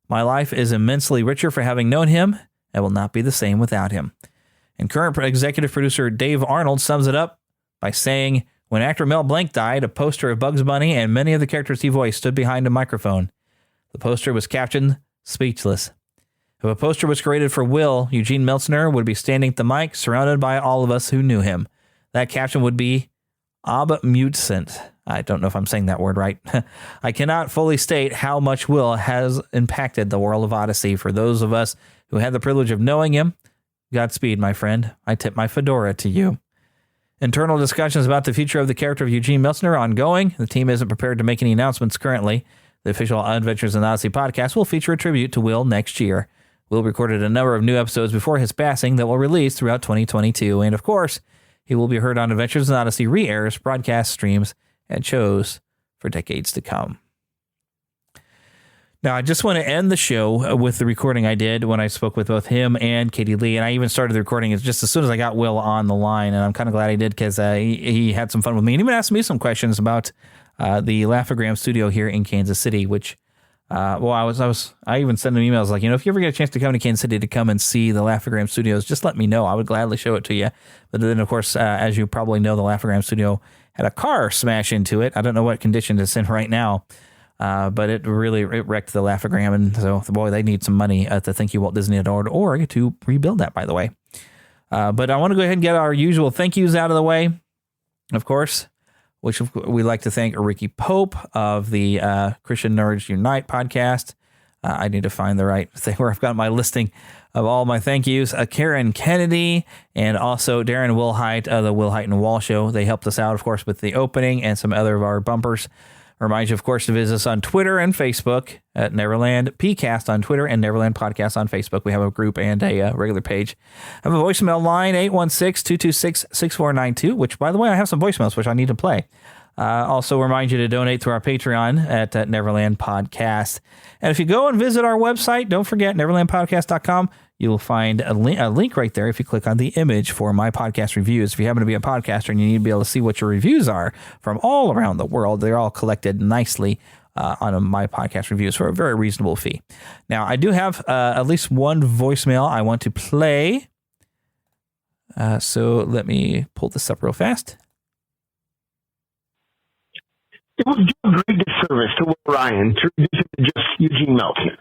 My life is immensely richer for having known him, and will not be the same without him. And current executive producer Dave Arnold sums it up by saying, when actor Mel Blanc died, a poster of Bugs Bunny and many of the characters he voiced stood behind a microphone. The poster was captioned, "Speechless." If a poster was created for Will, Eugene Meltzner would be standing at the mic, surrounded by all of us who knew him. That caption would be, obmutscent. I don't know if I'm saying that word right. I cannot fully state how much Will has impacted the world of Odyssey. For those of us who had the privilege of knowing him, Godspeed, my friend. I tip my fedora to you. Internal discussions about the future of the character of Eugene Meltzner are ongoing. The team isn't prepared to make any announcements currently. The official Adventures in Odyssey podcast will feature a tribute to Will next year. Will recorded a number of new episodes before his passing that will release throughout 2022. And of course, he will be heard on Adventures in Odyssey re-airs, broadcast streams, and shows for decades to come. Now, I just want to end the show with the recording I did when I spoke with both him and Katie Leigh, and I even started the recording just as soon as I got Will on the line, and I'm kind of glad I did because he had some fun with me, and even asked me some questions about the Laugh-O-Gram studio here in Kansas City, which, I even sent him emails like, if you ever get a chance to come to Kansas City to come and see the Laugh-O-Gram studios, just let me know. I would gladly show it to you. But then, of course, as you probably know, the Laugh-O-Gram studio had a car smash into it. I don't know what condition it's in right now. But it wrecked the Laugh-O-Gram, and so, boy, they need some money at the Thank You Walt Disney .org to rebuild that, by the way. But I want to go ahead and get our usual thank yous out of the way, of course, which we like to thank Ricky Pope of the Christian Nerds Unite podcast. I need to find the right thing where I've got my listing of all my thank yous. Karen Kennedy and also Darren Wilhite of the Wilhite and Wall Show. They helped us out, of course, with the opening and some other of our bumpers. Remind you, of course, to visit us on Twitter and Facebook at Neverland PCast on Twitter and Neverland Podcast on Facebook. We have a group and a regular page. I have a voicemail line, 816-226-6492, which, by the way, I have some voicemails, which I need to play. Also remind you to donate to our Patreon at Neverland Podcast. And if you go and visit our website, don't forget neverlandpodcast.com. You will find a link right there if you click on the image for my podcast reviews. If you happen to be a podcaster and you need to be able to see what your reviews are from all around the world, they're all collected nicely on my podcast reviews for a very reasonable fee. Now, I do have at least one voicemail I want to play. So let me pull this up real fast. It would do a great disservice to Will Ryan to reduce it to just Eugene Meltzner.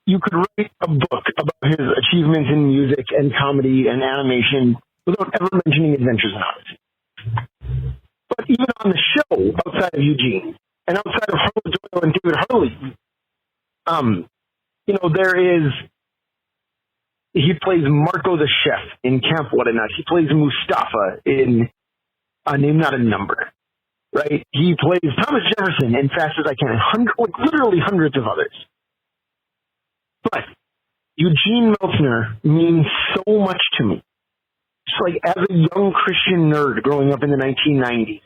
You could write a book about his achievements in music and comedy and animation without ever mentioning Adventures in Odyssey. But even on the show, outside of Eugene, and outside of Harlow Doyle and David Harley, he plays Marco the Chef in Camp What a Nut. He plays Mustafa in A Name Not a Number. Right? He plays Thomas Jefferson in Fast as I Can, literally hundreds of others. But Eugene Meltzner means so much to me. Just like as a young Christian nerd growing up in the 1990s.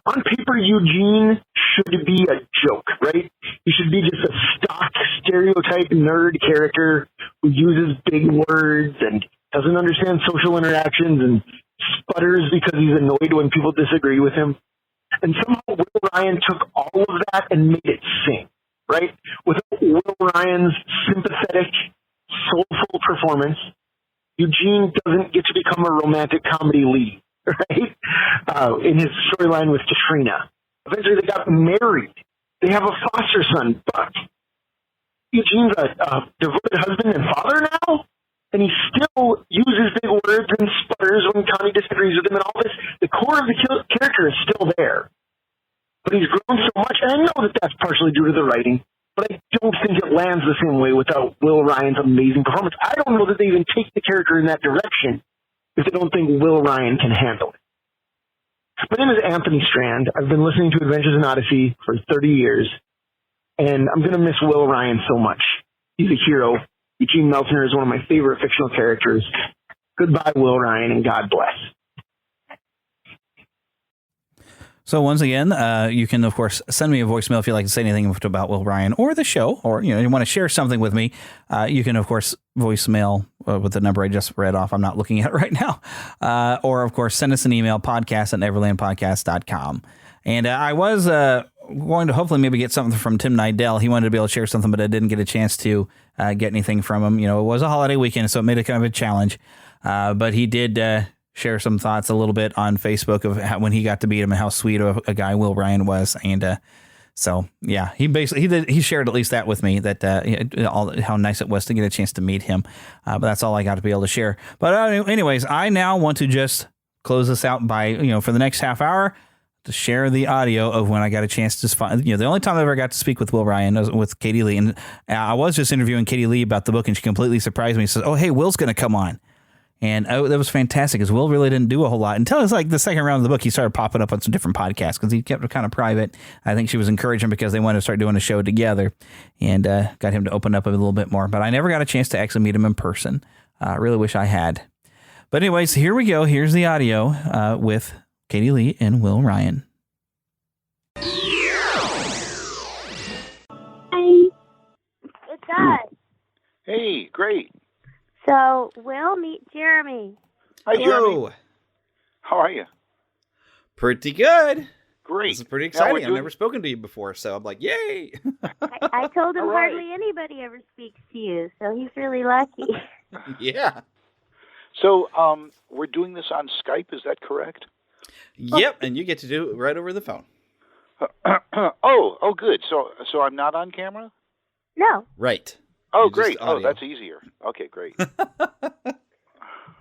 On paper, Eugene should be a joke, right? He should be just a stock stereotype nerd character who uses big words and doesn't understand social interactions and sputters because he's annoyed when people disagree with him. And somehow Will Ryan took all of that and made it sing, right? Without Will Ryan's sympathetic, soulful performance, Eugene doesn't get to become a romantic comedy lead, right? In his storyline with Katrina. Eventually they got married. They have a foster son, but Eugene's a devoted husband and father now? And he still uses big words and sputters when Connie disagrees with him and all this. The core of the character is still there. But he's grown so much, and I know that that's partially due to the writing, but I don't think it lands the same way without Will Ryan's amazing performance. I don't know that they even take the character in that direction if they don't think Will Ryan can handle it. My name is Anthony Strand. I've been listening to Adventures in Odyssey for 30 years, and I'm going to miss Will Ryan so much. He's a hero. Eugene Meltzner is one of my favorite fictional characters. Goodbye, Will Ryan, and God bless. So once again, you can, of course, send me a voicemail if you'd like to say anything about Will Ryan or the show, or you want to share something with me. You can, of course, voicemail with the number I just read off. I'm not looking at it right now. Or, of course, send us an email, podcast@neverlandpodcast.com. And I was going to hopefully maybe get something from Tim Nidell. He wanted to be able to share something, but I didn't get a chance to get anything from him. It was a holiday weekend, so it made it kind of a challenge. But he did share some thoughts a little bit on Facebook of when he got to meet him and how sweet of a guy Will Ryan was. And so, yeah, he shared at least that with me, that how nice it was to get a chance to meet him. But that's all I got to be able to share. But anyways, I now want to just close this out by, for the next half hour, to share the audio of when I got a chance to find, the only time I ever got to speak with Will Ryan was with Katie Leigh. And I was just interviewing Katie Leigh about the book, and she completely surprised me. She says, "Oh, hey, Will's going to come on." And that was fantastic, because Will really didn't do a whole lot until it's like the second round of the book. He started popping up on some different podcasts because he kept it kind of private. I think she was encouraging because they wanted to start doing a show together, and got him to open up a little bit more. But I never got a chance to actually meet him in person. I really wish I had. But anyways, here we go. Here's the audio with Katie Leigh and Will Ryan. Hey, it's us. Hey, great. So, Will, meet Jeremy. Hi, Jeremy. How are you? Pretty good. Great. This is pretty exciting. I've never spoken to you before, so I'm like, yay. I told him hardly anybody ever speaks to you, so he's really lucky. Yeah. So, we're doing this on Skype, is that correct? Yep, and you get to do it right over the phone. Oh, good. So I'm not on camera? No. Right. Oh, You're just great. Oh, audio. that's easier. Okay, great.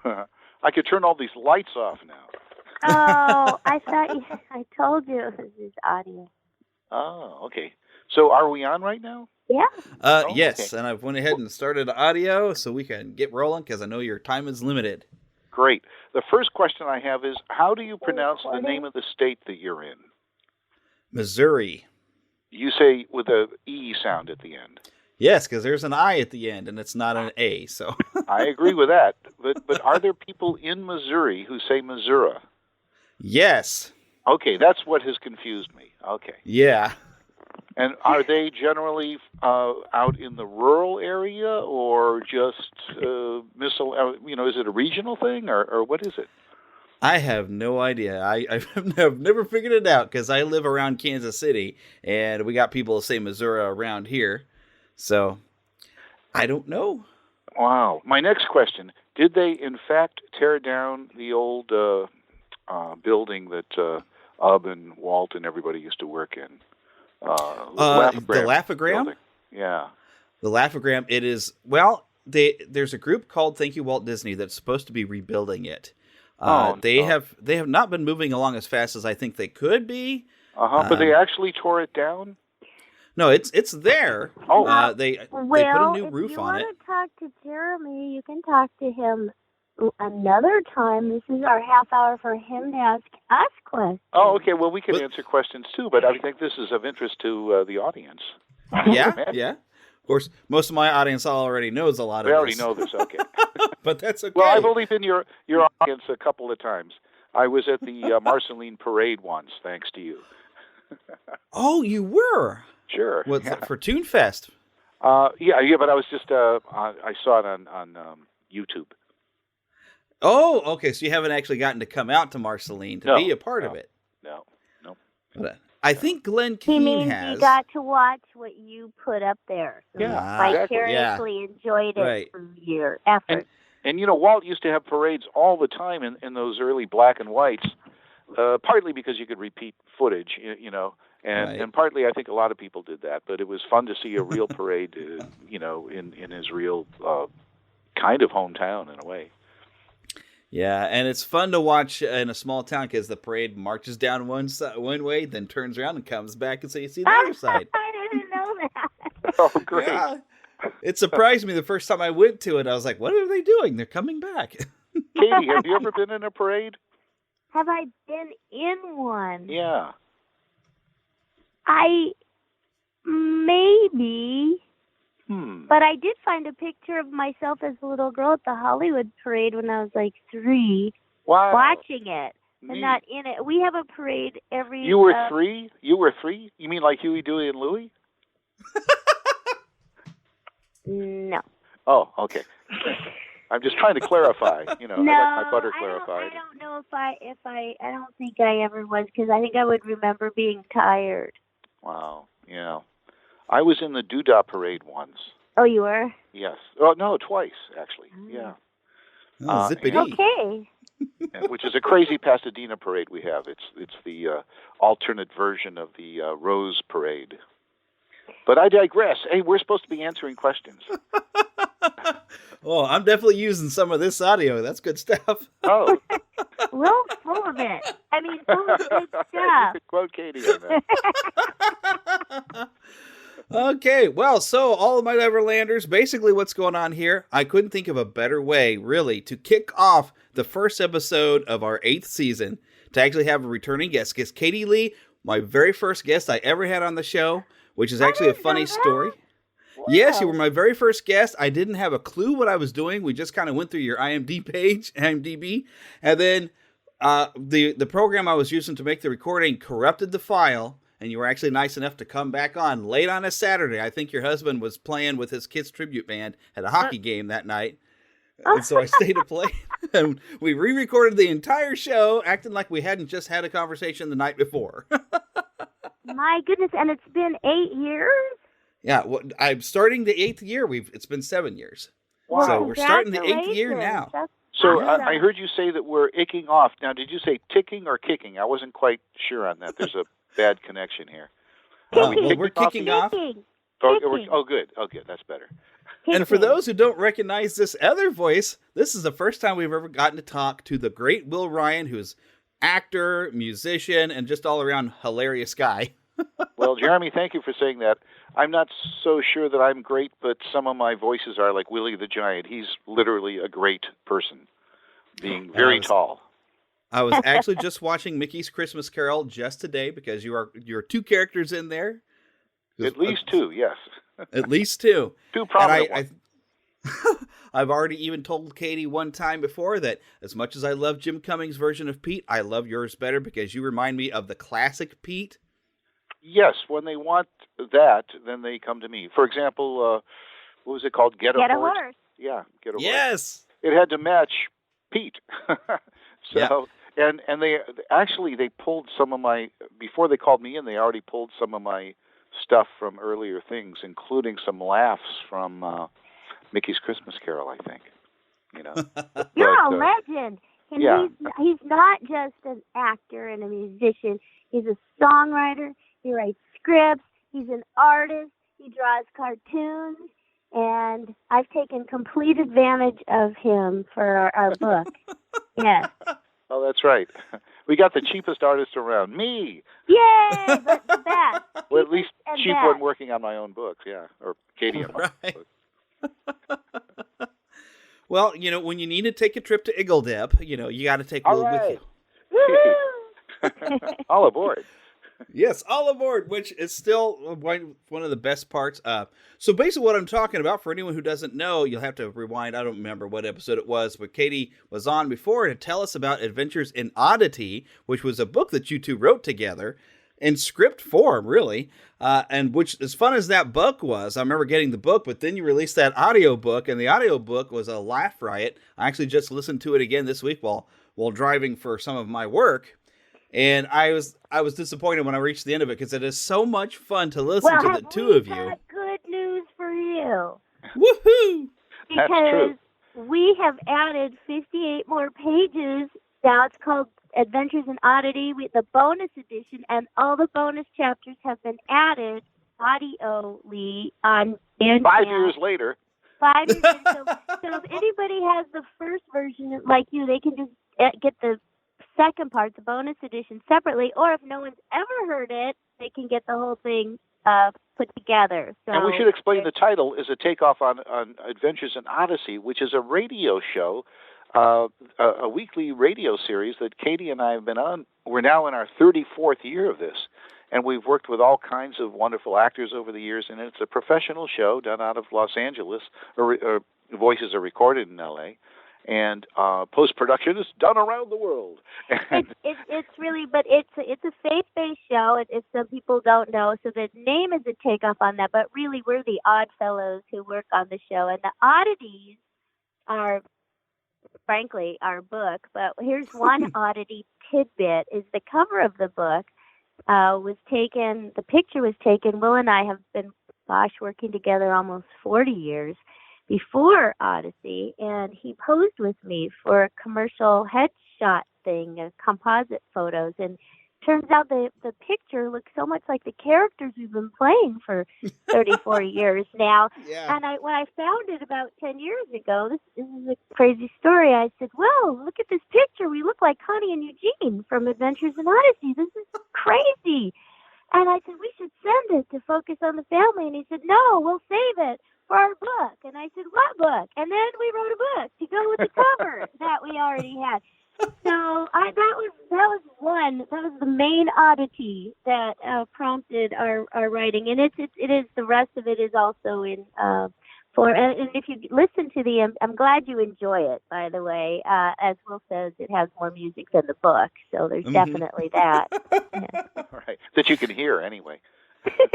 I could turn all these lights off now. Oh, I told you it was just audio. Oh, okay. So are we on right now? Yeah. Yes, okay. and I've went ahead and started audio so we can get rolling because I know your time is limited. Great. The first question I have is, how do you pronounce the name of the state that you're in? Missouri. You say with a E sound at the end. Yes, because there's an I at the end, and it's not an A, so... I agree with that. But are there people in Missouri who say Missouri? Yes. Okay, that's what has confused me. Okay. Yeah. And are they generally out in the rural area or just is it a regional thing or what is it? I have no idea. I've never figured it out because I live around Kansas City, and we got people that say Missouri around here. So, I don't know. Wow. My next question, did they in fact tear down the old building that Ub and Walt and everybody used to work in? The Laugh-O-Gram? Building. Yeah. The Laugh-O-Gram, it is, there's a group called Thank You Walt Disney that's supposed to be rebuilding it. They have not been moving along as fast as I think they could be. But they actually tore it down? No, it's there. They put a new roof on it. If you want to talk to Jeremy, you can talk to him another time. This is our half hour for him to ask us questions. Oh, okay. Well, we can answer questions too, but I think this is of interest to the audience. Yeah. Of course, most of my audience already knows a lot of this. They already know this, okay. But that's okay. Well, I've only been your audience a couple of times. I was at the Marceline Parade once, thanks to you. Oh, you were? Sure. For Toon Fest? Yeah, but I was just, I saw it on YouTube. Oh, okay, so you haven't actually gotten to come out to Marceline to be a part of it? No. But, I think Glenn Keane has. You got to watch what you put up there. So vicariously enjoyed it through your efforts. And Walt used to have parades all the time in those early black and whites, partly because you could repeat footage, and partly I think a lot of people did that. But it was fun to see a real parade, in his real kind of hometown in a way. Yeah, and it's fun to watch in a small town because the parade marches down one way, then turns around and comes back, and so you see the other side. I didn't know that. Oh, great. Yeah. It surprised me the first time I went to it. I was like, what are they doing? They're coming back. Katie, have you ever been in a parade? Have I been in one? Yeah. Maybe. But I did find a picture of myself as a little girl at the Hollywood parade when I was like 3. Wow. Watching it. And not in it. We have a parade every... You were 3? You were 3? You mean like Huey, Dewey, and Louie? No. Oh, okay. I'm just trying to clarify. I like my butter clarified. I don't know if I don't think I ever was, because I think I would remember being tired. Wow. Yeah. I was in the Doodah parade once. Oh, you were? Yes. Oh, no, twice, actually. Yeah. Oh, zippity. Okay. Which is a crazy Pasadena parade we have. It's the alternate version of the Rose Parade. But I digress. Hey, we're supposed to be answering questions. Oh, I'm definitely using some of this audio. That's good stuff. Oh. Real full of it. I mean, full of good stuff. You could quote Katie on that. Okay, well, so all of my Neverlanders, basically what's going on here, I couldn't think of a better way, really, to kick off the first episode of our 8th season to actually have a returning guest. Because Katie Leigh, my very first guest I ever had on the show, which is actually a funny story. Wow. Yes, you were my very first guest. I didn't have a clue what I was doing. We just kind of went through your IMDb, and then the program I was using to make the recording corrupted the file, and you were actually nice enough to come back on late on a Saturday. I think your husband was playing with his kids' tribute band at a hockey game that night, and so I stayed to play, and we re-recorded the entire show, acting like we hadn't just had a conversation the night before. My goodness, and it's been 8 years? Yeah, well, I'm starting the 8th year. It's been 7 years. Wow. So we're starting the 8th year now. So I heard you say that we're icking off. Now, did you say ticking or kicking? I wasn't quite sure on that. There's a bad connection here. Well, we're kicking off. Oh, good. That's better. And for those who don't recognize this other voice, this is the first time we've ever gotten to talk to the great Will Ryan, who's actor, musician, and just all around hilarious guy. Well, Jeremy, thank you for saying that. I'm not so sure that I'm great, but some of my voices are like Willie the Giant. He's literally a great person, being very tall. I was actually just watching Mickey's Christmas Carol just today because you're two characters in there. At least two, yes. At least two. Two prominent ones. I've already even told Katie one time before that as much as I love Jim Cummings' version of Pete, I love yours better because you remind me of the classic Pete. Yes, when they want that, then they come to me. For example, what was it called? Get a Horse. Yeah, Get a Horse. Yes. It had to match Pete. And they pulled some of my, before they called me in, they already pulled some of my stuff from earlier things, including some laughs from Mickey's Christmas Carol, I think. You're a legend. And he's not just an actor and a musician. He's a songwriter. He writes scripts. He's an artist. He draws cartoons. And I've taken complete advantage of him for our book. Yes. Oh, that's right. We got the cheapest artist around. Me! Yay! But the best. Well, at least cheap one working on my own books, yeah. Or Katie on my own books. Well, when you need to take a trip to Iggledip, you got to take Will with you. All aboard. Yes, all aboard, which is still one of the best parts. So basically what I'm talking about, for anyone who doesn't know, you'll have to rewind. I don't remember what episode it was, but Katie was on before to tell us about Adventures in Oddity, which was a book that you two wrote together in script form, really. And which, as fun as that book was, I remember getting the book, but then you released that audio book, and the audio book was a laugh riot. I actually just listened to it again this week while driving for some of my work. And I was disappointed when I reached the end of it because it is so much fun to listen to the two of you. Got good news for you. Woohoo! That's true. Because we have added 58 more pages. Now it's called Adventures in Oddity with the bonus edition, and all the bonus chapters have been added audioly on Bandcamp. 5 years later. 5 years later. So if anybody has the first version like you, they can just get the second part, the bonus edition, separately, or if no one's ever heard it, they can get the whole thing put together. So, and we should explain the title is a takeoff on Adventures in Odyssey, which is a radio show, a weekly radio series that Katie and I have been on. We're now in our 34th year of this, and we've worked with all kinds of wonderful actors over the years, and it's a professional show done out of Los Angeles. Voices are recorded in L.A., and post-production is done around the world. It's really, but it's a faith-based show. If some people don't know, so the name is a takeoff on that. But really, we're the odd fellows who work on the show, and the oddities are, frankly, our book. But here's one oddity tidbit: is the cover of the book was taken. The picture was taken. Will and I have been working together almost 40 years. Before Odyssey, and he posed with me for a commercial headshot thing, composite photos, and turns out the picture looks so much like the characters we've been playing for 34 years now. Yeah. And when I found it about 10 years ago, this is a crazy story, I said, well, look at this picture. We look like Connie and Eugene from Adventures in Odyssey. This is crazy. And I said, we should send it to Focus on the Family. And he said, no, we'll save it for our book. And I said, what book? And then we wrote a book to go with the cover that we already had. So that was the main oddity that prompted our writing. And it is the rest of it is also in and if you listen to I'm glad you enjoy it, by the way. As Will says, it has more music than the book, so there's definitely that. Yeah. Right, that you can hear anyway.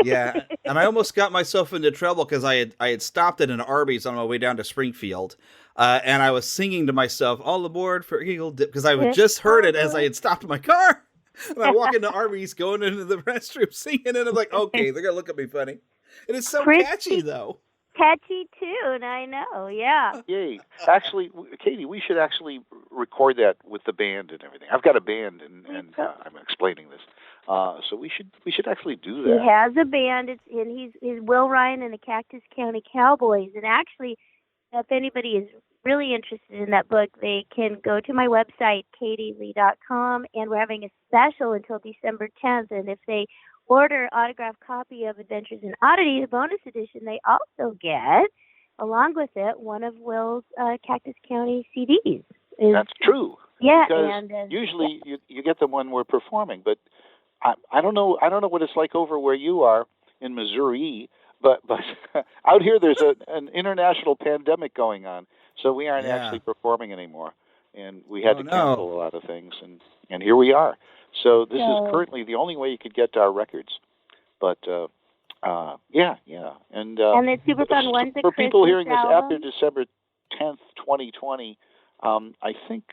Yeah, and I almost got myself into trouble because I had stopped at an Arby's on my way down to Springfield, and I was singing to myself, all aboard for Eagle Dip, because I had just heard it as I had stopped my car. And I walk into Arby's, going into the restroom, singing, and I'm like, okay, they're going to look at me funny. It is so catchy, though. Catchy tune, I know, yeah. Yay. Actually, Katie, we should actually record that with the band and everything. I've got a band, and I'm explaining this. So we should actually do that. He has a band. He's Will Ryan and the Cactus County Cowboys. And actually, if anybody is really interested in that book, they can go to my website, katieleigh.com, and we're having a special until December 10th. And if they order an autographed copy of Adventures in Oddity, the bonus edition, they also get, along with it, one of Will's Cactus County CDs. That's true. Yeah, because and usually you get them when we're performing, but I don't know what it's like over where you are in Missouri, but out here there's an international pandemic going on, so we aren't actually performing anymore, and we had to cancel a lot of things, and here we are. So this is currently the only way you could get our records, but yeah, and it's super fun. One's a for people hearing this album. after December 10th, 2020. I think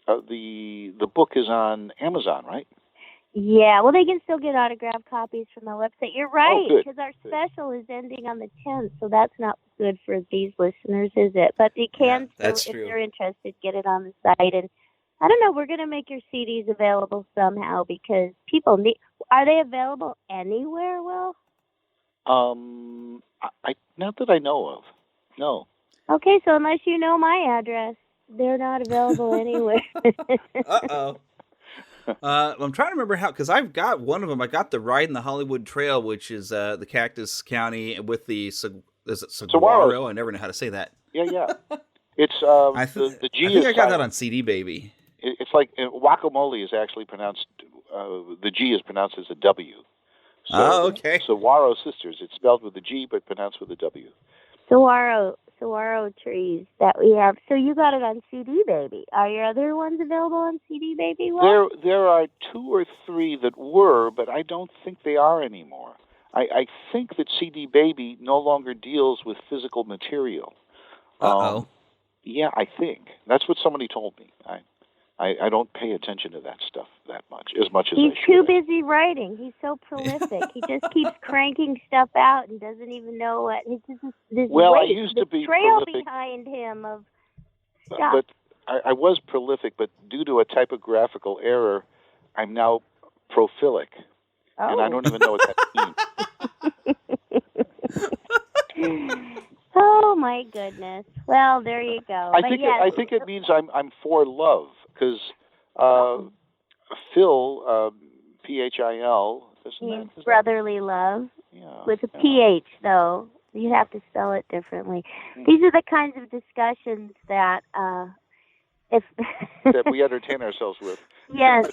the book is on Amazon, right? Yeah, well, they can still get autographed copies from our website. You're right, good. because our special is ending on the 10th, so that's not good for these listeners, is it? But they can still, if they're interested, get it on the site. And I don't know, we're going to make your CDs available somehow because people need. Are they available anywhere, Will? Not that I know of. No. Okay, so unless you know my address, they're not available anywhere. Uh-oh. I'm trying to remember how, because I've got one of them. I got the Ride in the Hollywood Trail, which is the Cactus County with the is it saguaro? I never know how to say that. Yeah. It's the G. I think I got that on CD Baby. It's like guacamole is actually pronounced. The G is pronounced as a W. So, okay. Saguaro Sisters. It's spelled with a G but pronounced with a W. Saguaro trees that we have. So you got it on CD Baby. Are your other ones available on CD Baby? There are 2 or 3 that were, but I don't think they are anymore. I think that CD Baby no longer deals with physical material. Yeah, I think that's what somebody told me. I don't pay attention to that stuff as much as I should. He's too busy writing. He's so prolific. He just keeps cranking stuff out and doesn't even know what. It's just this I used to be trail prolific behind him of stuff. But I was prolific, but due to a typographical error, I'm now prophilic, and I don't even know what that means. Oh my goodness! Well, there you go. I think it means I'm for love. Because Phil, Phil, means brotherly love. Yeah, with a PH, though. You have to spell it differently. These are the kinds of discussions that that we entertain ourselves with. Yes,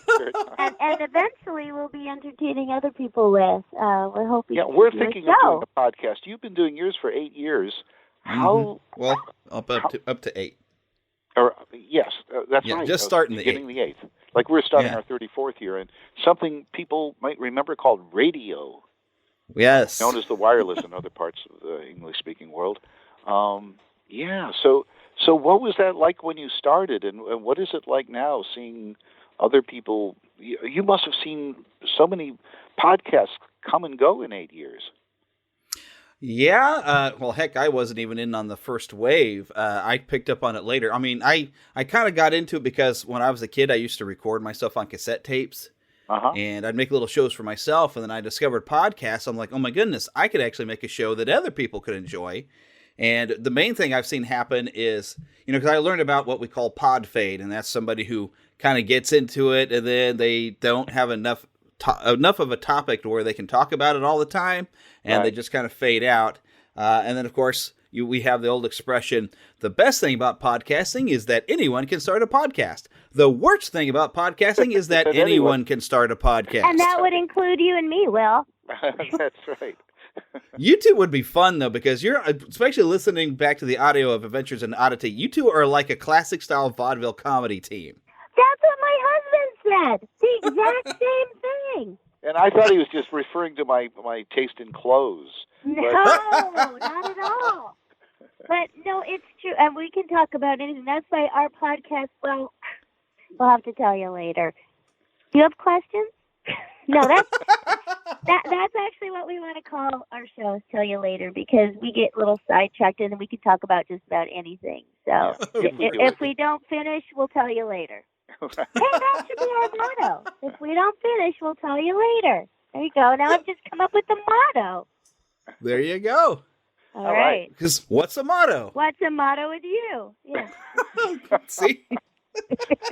and eventually we'll be entertaining other people with. We're hoping. Yeah, we're thinking of doing a podcast. You've been doing yours for 8 years. How? Well, up to 8. Yes, that's right. Just starting beginning the 8th. Like we're starting our 34th year, and something people might remember called radio. Yes. Known as the wireless in other parts of the English-speaking world. Yeah. So what was that like when you started, and what is it like now seeing other people? You must have seen so many podcasts come and go in 8 years. Yeah, well, heck, I wasn't even in on the first wave. I picked up on it later. I mean, I kind of got into it because when I was a kid, I used to record myself on cassette tapes, and I'd make little shows for myself, and then I discovered podcasts. I'm like, oh my goodness, I could actually make a show that other people could enjoy. And the main thing I've seen happen is, because I learned about what we call pod fade, and that's somebody who kind of gets into it, and then they don't have enough of a topic to where they can talk about it all the time, and they just kind of fade out. And then, of course, we have the old expression, the best thing about podcasting is that anyone can start a podcast. The worst thing about podcasting is that anyone can start a podcast. And that would include you and me, Will. That's right. You two would be fun, though, because you're, especially listening back to the audio of Adventures in Oddity, you two are like a classic-style vaudeville comedy team. That's what my husband said. The exact same thing. And I thought he was just referring to my taste in clothes. No, not at all. But no, it's true, and we can talk about anything. That's why our podcast. Well, we'll have to tell you later. Do you have questions? No, that's actually what we want to call our show. Is Tell You Later, because we get a little sidetracked and we can talk about just about anything. So if we don't finish, we'll tell you later. that should be our motto. If we don't finish, we'll tell you later. There you go. Now I've just come up with the motto. There you go. All right. Because what's a motto? What's a motto with you? Yeah. See?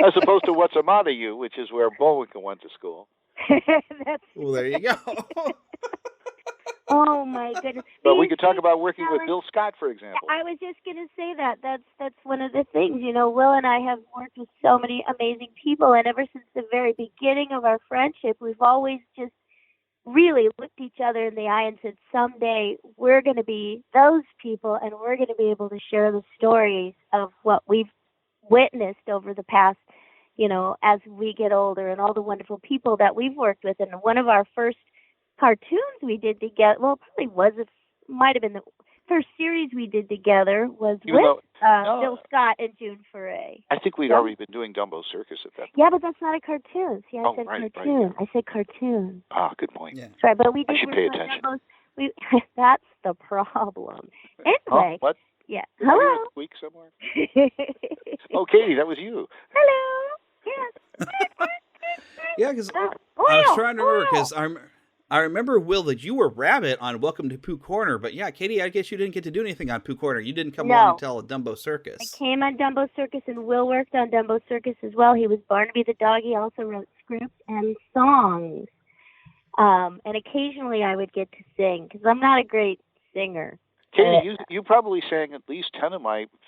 As opposed to what's a motto you, which is where Bullwinkle went to school. Well, there you go. Oh my goodness! But we could talk about working with Bill Scott, for example. I was just going to say that. That's one of the things. You know, Will and I have worked with so many amazing people, and ever since the very beginning of our friendship, we've always just really looked each other in the eye and said, someday we're going to be those people, and we're going to be able to share the stories of what we've witnessed over the past, you know, as we get older, and all the wonderful people that we've worked with. And one of our first cartoons we did together, well, might have been the first series we did together was with Bill Scott and June Foray. I think we'd already been doing Dumbo Circus at that point. Yeah, but that's not a cartoon. See, I said cartoon. Right. I said cartoon. Ah, good point. Yeah. That's right, but we did. I should pay attention. That's the problem. Anyway. What? Yeah. Hello. Week somewhere. Oh, Katie, that was you. Hello. Yes. Yeah, because I was trying to remember, because I remember, Will, that you were Rabbit on Welcome to Pooh Corner, but yeah, Katie, I guess you didn't get to do anything on Pooh Corner. You didn't come along until Dumbo Circus. I came on Dumbo Circus, and Will worked on Dumbo Circus as well. He was Barnaby the dog. He also wrote scripts and songs. And occasionally I would get to sing, because I'm not a great singer. Katie, you probably sang at least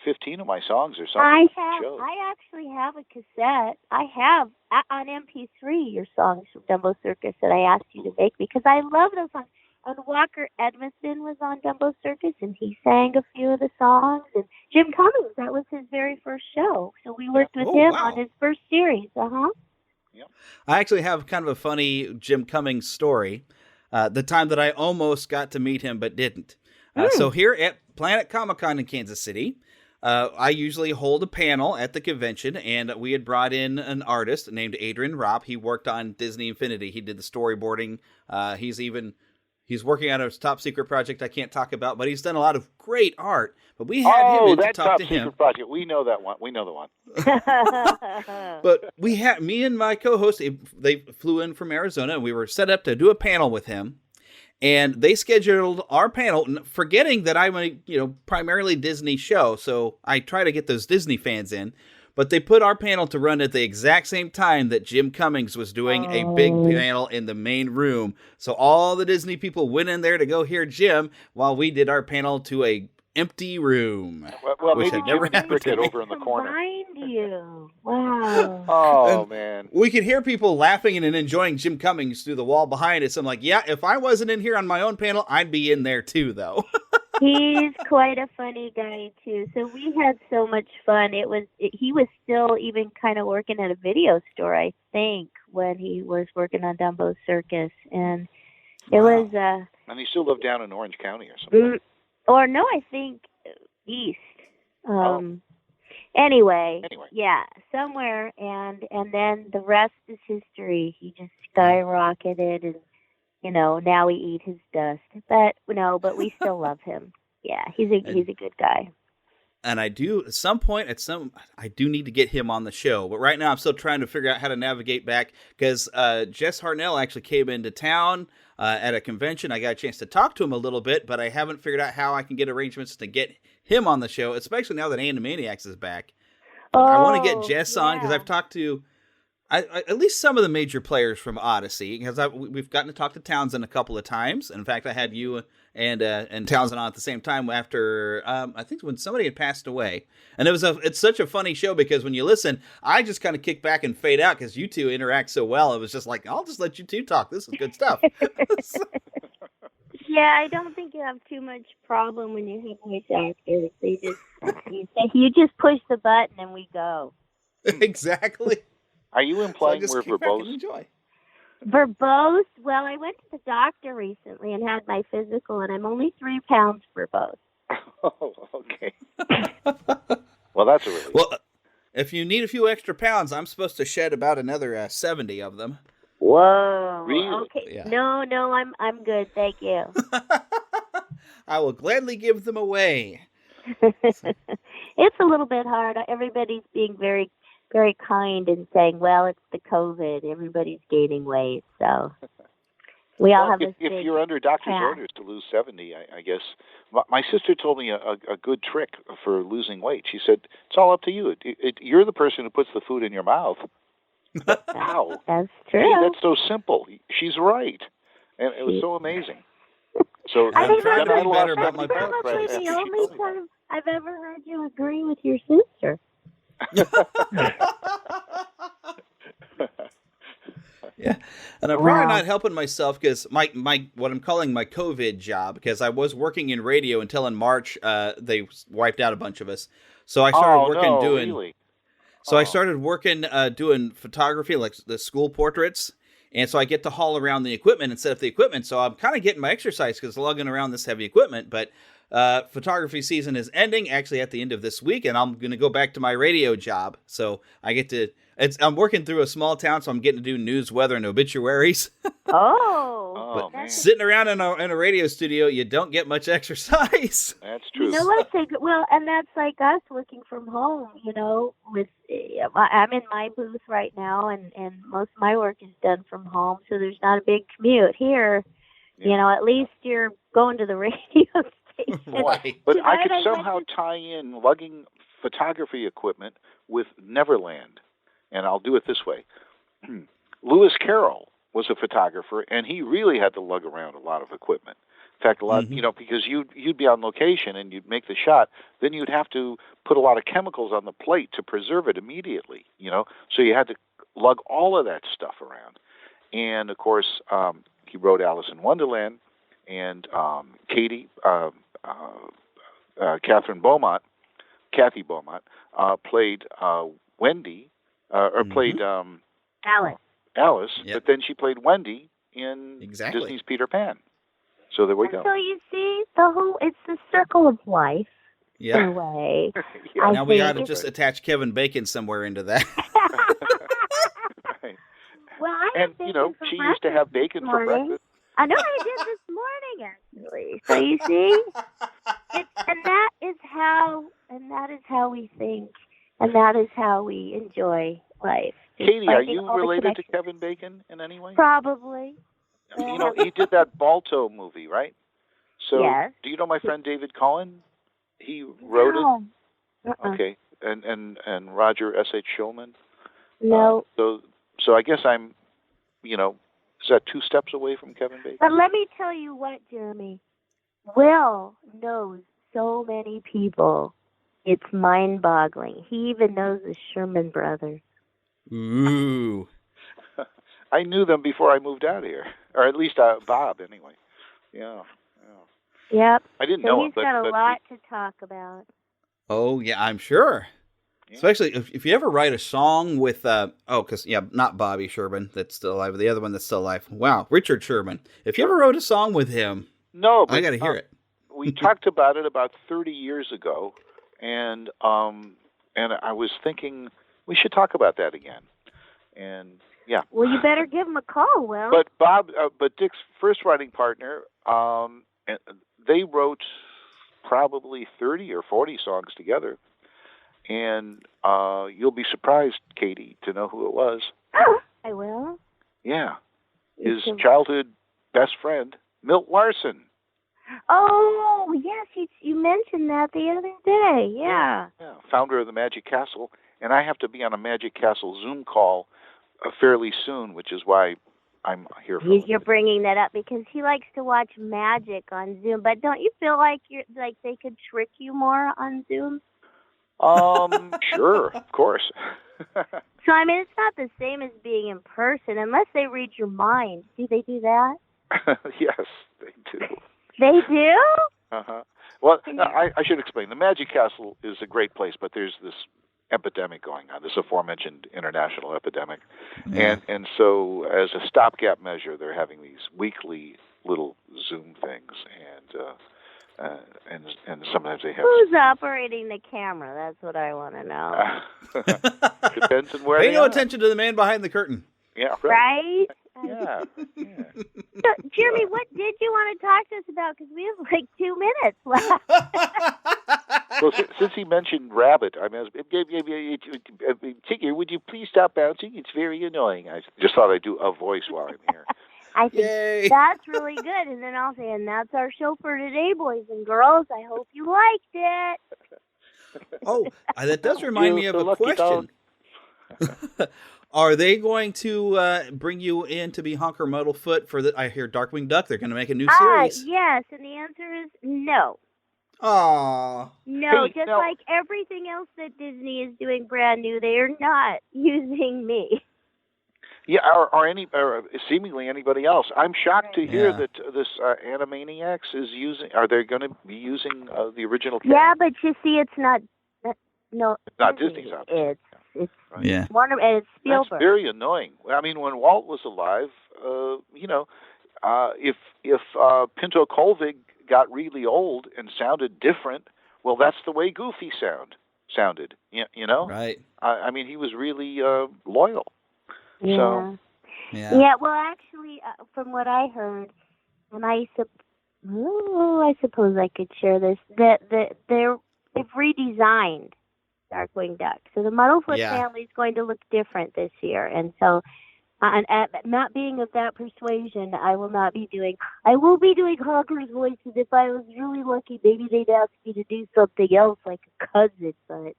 15 of my songs or something. I actually have a cassette. I have on MP3 your songs from Dumbo Circus that I asked you to make, because I love those songs. And Walker Edmondson was on Dumbo Circus, and he sang a few of the songs. And Jim Cummings, that was his very first show. So we worked with him on his first series. Yep. I actually have kind of a funny Jim Cummings story. The time that I almost got to meet him but didn't. So here at Planet Comic-Con in Kansas City, I usually hold a panel at the convention, and we had brought in an artist named Adrian Ropp. He worked on Disney Infinity. He did the storyboarding. He's working on a top secret project I can't talk about, but he's done a lot of great art. But we had him in to talk to him. Secret project. We know that one. We know the one. But we had me and my co-host. They flew in from Arizona, and we were set up to do a panel with him. And they scheduled our panel, forgetting that I'm a primarily Disney show, so I try to get those Disney fans in. But they put our panel to run at the exact same time that Jim Cummings was doing a big panel in the main room. So all the Disney people went in there to go hear Jim while we did our panel to a empty room. Well, which maybe never happened over in the corner. Behind you. Wow. Oh, man. We could hear people laughing and enjoying Jim Cummings through the wall behind us. I'm like, yeah, if I wasn't in here on my own panel, I'd be in there too, though. He's quite a funny guy, too. So we had so much fun. He was still even kind of working at a video store, I think, when he was working on Dumbo Circus. And it was... and he still lived down in Orange County or something. Or no, I think east. Anyway, yeah, somewhere, and then the rest is history. He just skyrocketed, and now we eat his dust. But we still love him. Yeah, he's a good guy. And I do at some point, I do need to get him on the show. But right now, I'm still trying to figure out how to navigate back, because Jess Harnell actually came into town at a convention. I got a chance to talk to him a little bit, but I haven't figured out how I can get arrangements to get him on the show, especially now that Animaniacs is back. But I want to get Jess on, because I've talked to at least some of the major players from Odyssey, because we've gotten to talk to Townsend a couple of times. In fact, I had you and Townsend on at the same time after I think when somebody had passed away, and it's such a funny show, because when you listen, I just kind of kick back and fade out because you two interact so well. It was just like, I'll just let you two talk. This is good stuff. Yeah, I don't think you have too much problem when you have voice actors. You just push the button and we go. Exactly. Are you implying we're verbose? Verbose? Well, I went to the doctor recently and had my physical, and I'm only 3 pounds verbose. Oh, okay. Well, that's a relief. Well, if you need a few extra pounds, I'm supposed to shed about another 70 of them. Whoa. Really? Okay. Yeah. No, I'm good. Thank you. I will gladly give them away. It's a little bit hard. Everybody's being very very kind in saying, well, it's the COVID. Everybody's gaining weight, so we all have if you're under doctor's orders to lose 70, I guess. My sister told me a good trick for losing weight. She said, it's all up to you. You're the person who puts the food in your mouth. Wow. That's true. Hey, that's so simple. She's right. And it was so amazing. So I'm trying to be better about my probably the only time I've ever heard you agree with your sister. Yeah, and I'm probably not helping myself because my what I'm calling my COVID job, because I was working in radio until in March they wiped out a bunch of us. So I started I started working doing photography, like the school portraits. And so I get to haul around the equipment and set up the equipment. So I'm kind of getting my exercise because lugging around this heavy equipment. But photography season is ending actually at the end of this week, and I'm going to go back to my radio job. So I get to. I'm working through a small town, so I'm getting to do news, weather, and obituaries. Oh, but sitting around in a radio studio, you don't get much exercise. That's true. You know what? Well, and that's like us working from home. You know, I'm in my booth right now, and most of my work is done from home, so there's not a big commute here. Yeah. You know, at least you're going to the radio station. Right. But I could somehow tie in lugging photography equipment with Neverland. And I'll do it this way. Lewis Carroll was a photographer, and he really had to lug around a lot of equipment. In fact, a lot, because you'd be on location and you'd make the shot, then you'd have to put a lot of chemicals on the plate to preserve it immediately, So you had to lug all of that stuff around. And, of course, he wrote Alice in Wonderland, and Kathy Beaumont, played Wendy, played Alice, but then she played Wendy in Disney's Peter Pan. So there we go. So you see, it's the circle of life. Yeah. In a way. Yeah. Now we got to just attach Kevin Bacon somewhere into that. Right. Well, she used to have bacon for breakfast. I know I did this morning, actually. So you see, and that is how we think. And that is how we enjoy life. Katie, are you related to Kevin Bacon in any way? Probably. He did that Balto movie, right? So, yes. Do you know my friend David Cullen? He wrote it. Okay, and Roger S.H. Shulman. No. So I guess I'm, is that 2 steps away from Kevin Bacon? But let me tell you what, Jeremy. Will knows so many people. It's mind-boggling. He even knows the Sherman brothers. Ooh. I knew them before I moved out here. Or at least Bob, anyway. Yeah. Yep. I didn't know him. He's got a lot to talk about. Oh, yeah, I'm sure. Yeah. Especially if you ever write a song with, not Bobby Sherman that's still alive, but the other one that's still alive. Wow, Richard Sherman. If you ever wrote a song with him, I got to hear it. We talked about it about 30 years ago. And I was thinking we should talk about that again. And yeah. Well, you better give him a call, Will. But Dick's first writing partner, they wrote probably 30 or 40 songs together. And you'll be surprised, Katie, to know who it was. I will. Yeah. His childhood best friend, Milt Larson. Oh, yes, you mentioned that the other day, yeah. Founder of the Magic Castle, and I have to be on a Magic Castle Zoom call fairly soon, which is why I'm here for You're bringing that up because he likes to watch magic on Zoom, but don't you feel like they could trick you more on Zoom? Sure, of course. So, I mean, it's not the same as being in person unless they read your mind. Do they do that? Yes, they do. They do? Uh-huh. Well, I should explain. The Magic Castle is a great place, but there's this epidemic going on, this aforementioned international epidemic. Yeah. And so as a stopgap measure, they're having these weekly little Zoom things, and sometimes they have... Who's operating the camera? That's what I want to know. Depends on where Pay no attention to the man behind the curtain. Yeah, right? Yeah. So, Jeremy, what did you want to talk to us about? Because we have like 2 minutes left. Well, since he mentioned rabbit, I mean, Tigger, would you please stop bouncing? It's very annoying. I just thought I'd do a voice while I'm here. I think that's really good. And then I'll say, and that's our show for today, boys and girls. I hope you liked it. Oh, that does remind me of a question. Are they going to bring you in to be Honker Muddlefoot for I hear Darkwing Duck? They're going to make a new series. Yes, and the answer is no. Aww. No, like everything else that Disney is doing brand new, they are not using me. Yeah, or seemingly anybody else. I'm shocked to hear that this Animaniacs is using. Are they going to be using the original? Yeah, but you see, it's not. No, it's not Disney's. It's right. One of it's Spielberg. That's very annoying. I mean, when Walt was alive, if Pinto Colvig got really old and sounded different, well, that's the way Goofy sounded. You know, right? I mean, he was really loyal. Yeah. So, yeah. Well, actually, from what I heard, and I suppose I could share this, that they've redesigned Darkwing Duck. So the Muddlefoot family is going to look different this year. And so, not being of that persuasion, I will be doing Honker's voices. If I was really lucky, maybe they'd ask me to do something else like a cousin, but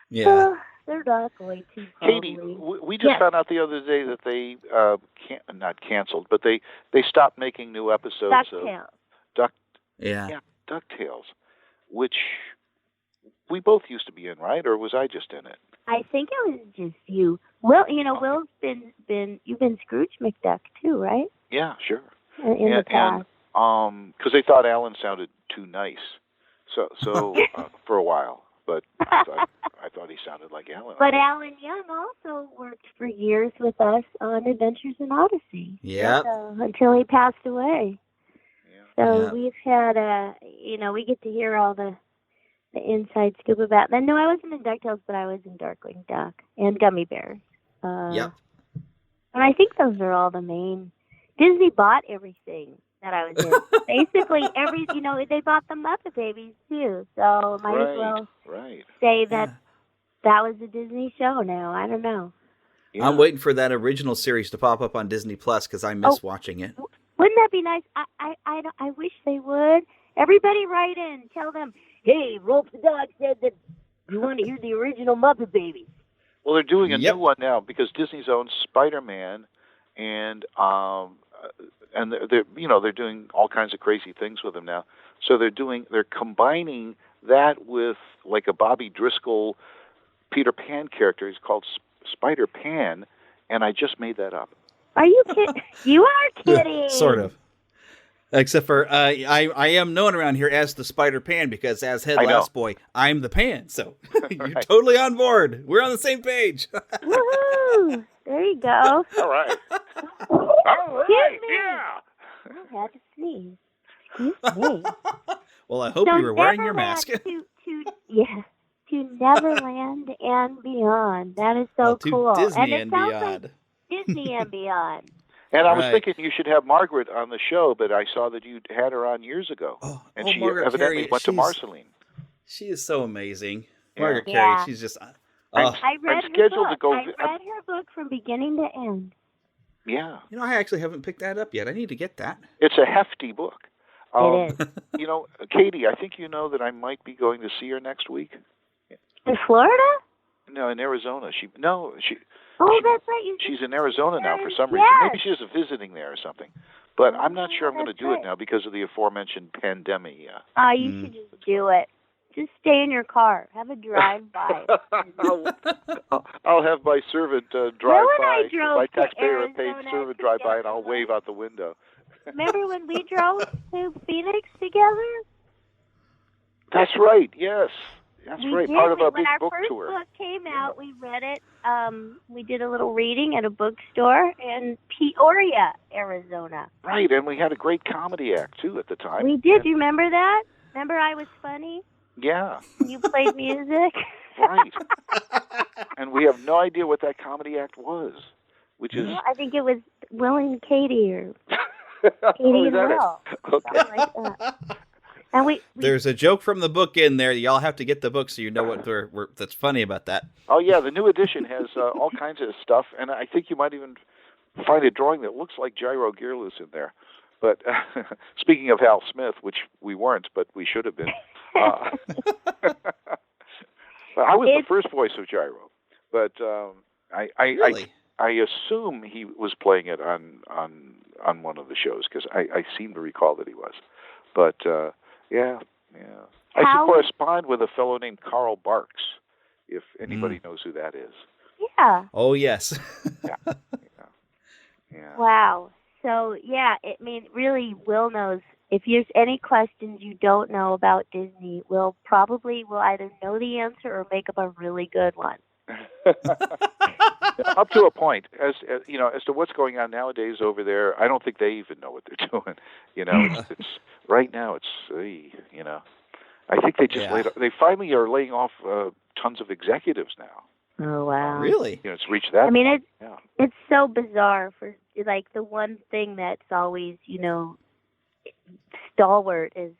they're not going to. Katie, we just found out the other day that they not canceled, but they stopped making new episodes of DuckTales, which we both used to be in, right? Or was I just in it? I think it was just you. Well, Will's been you've been Scrooge McDuck too, right? Yeah, sure. In the past. Because they thought Alan sounded too nice, so for a while. But I thought he sounded like Alan. But Alan Young also worked for years with us on Adventures in Odyssey. Yeah. Until he passed away. Yeah. So we've had we get to hear all the inside scoop about that. No, I wasn't in DuckTales, but I was in Darkwing Duck and Gummy Bears. Yep. And I think those are all the main. Disney bought everything that I was in. Basically, they bought the Muppet Babies too. So might as well say that was a Disney show now. I don't know. Yeah. I'm waiting for that original series to pop up on Disney Plus because I miss watching it. Wouldn't that be nice? I wish they would. Everybody write in. Tell them, hey, Rope the Dog said that you want to hear the original Muppet Babies. Well, they're doing a new one now because Disney's own Spider-Man, and they're doing all kinds of crazy things with them now. So they're combining that with like a Bobby Driscoll Peter Pan character. He's called Spider Pan, and I just made that up. Are you kidding? You are kidding. Sort of. Except for I am known around here as the Spider Pan because as head last boy, I'm the Pan. So you're totally on board. We're on the same page. Woohoo! There you go. All right. Yeah. I had to sneeze. Excuse me. Well, I hope you were wearing your mask. To Neverland and beyond. That is so cool. Disney and beyond. Like Disney and beyond. And I was thinking you should have Margaret on the show, but I saw that you had her on years ago. And she Margaret evidently Carey, went to Marceline. She is so amazing. Margaret Carey, she's just... I read her book. I read her book from beginning to end. Yeah. I actually haven't picked that up yet. I need to get that. It's a hefty book. It is. Katie, I think you know that I might be going to see her next week. In Florida? No, in Arizona. That's right. She's in Arizona now for some reason. Maybe she's visiting there or something. But I'm not sure I'm going to do it now because of the aforementioned pandemic. Yeah. You should just do it. Just stay in your car. Have a drive-by. I'll have my servant drive by. My taxpayer paid servant drive by, and I'll wave out the window. Remember when we drove to Phoenix together? That's right. Yes. That's right. Part of our big book tour. When our first book came out, we read it. We did a little reading at a bookstore in Peoria, Arizona. Right, and we had a great comedy act, too, at the time. We did. Do you remember that? Remember I was funny? Yeah. You played music? Right. And we have no idea what that comedy act was, which is... I think it was Will and Katie, or Katie and Will. Okay. Something like that. And there's a joke from the book in there. Y'all have to get the book so you know what that's funny about that. Oh yeah, the new edition has all kinds of stuff, and I think you might even find a drawing that looks like Gyro Gearloose in there. But speaking of Hal Smith, which we weren't, but we should have been. I was the first voice of Gyro, but Really? I assume he was playing it on one of the shows because I seem to recall that he was. But yeah. I used to correspond with a fellow named Carl Barks, if anybody knows who that is. Yeah. Oh yes. Yeah. Wow. So yeah, really, Will knows. If there's any questions you don't know about Disney, Will either know the answer or make up a really good one. Up to a point, as to what's going on nowadays over there, I don't think they even know what they're doing. It's right now. I think they just they finally are laying off tons of executives now. Oh wow! Really? It's reached that. It's so bizarre for the one thing that's always stalwart is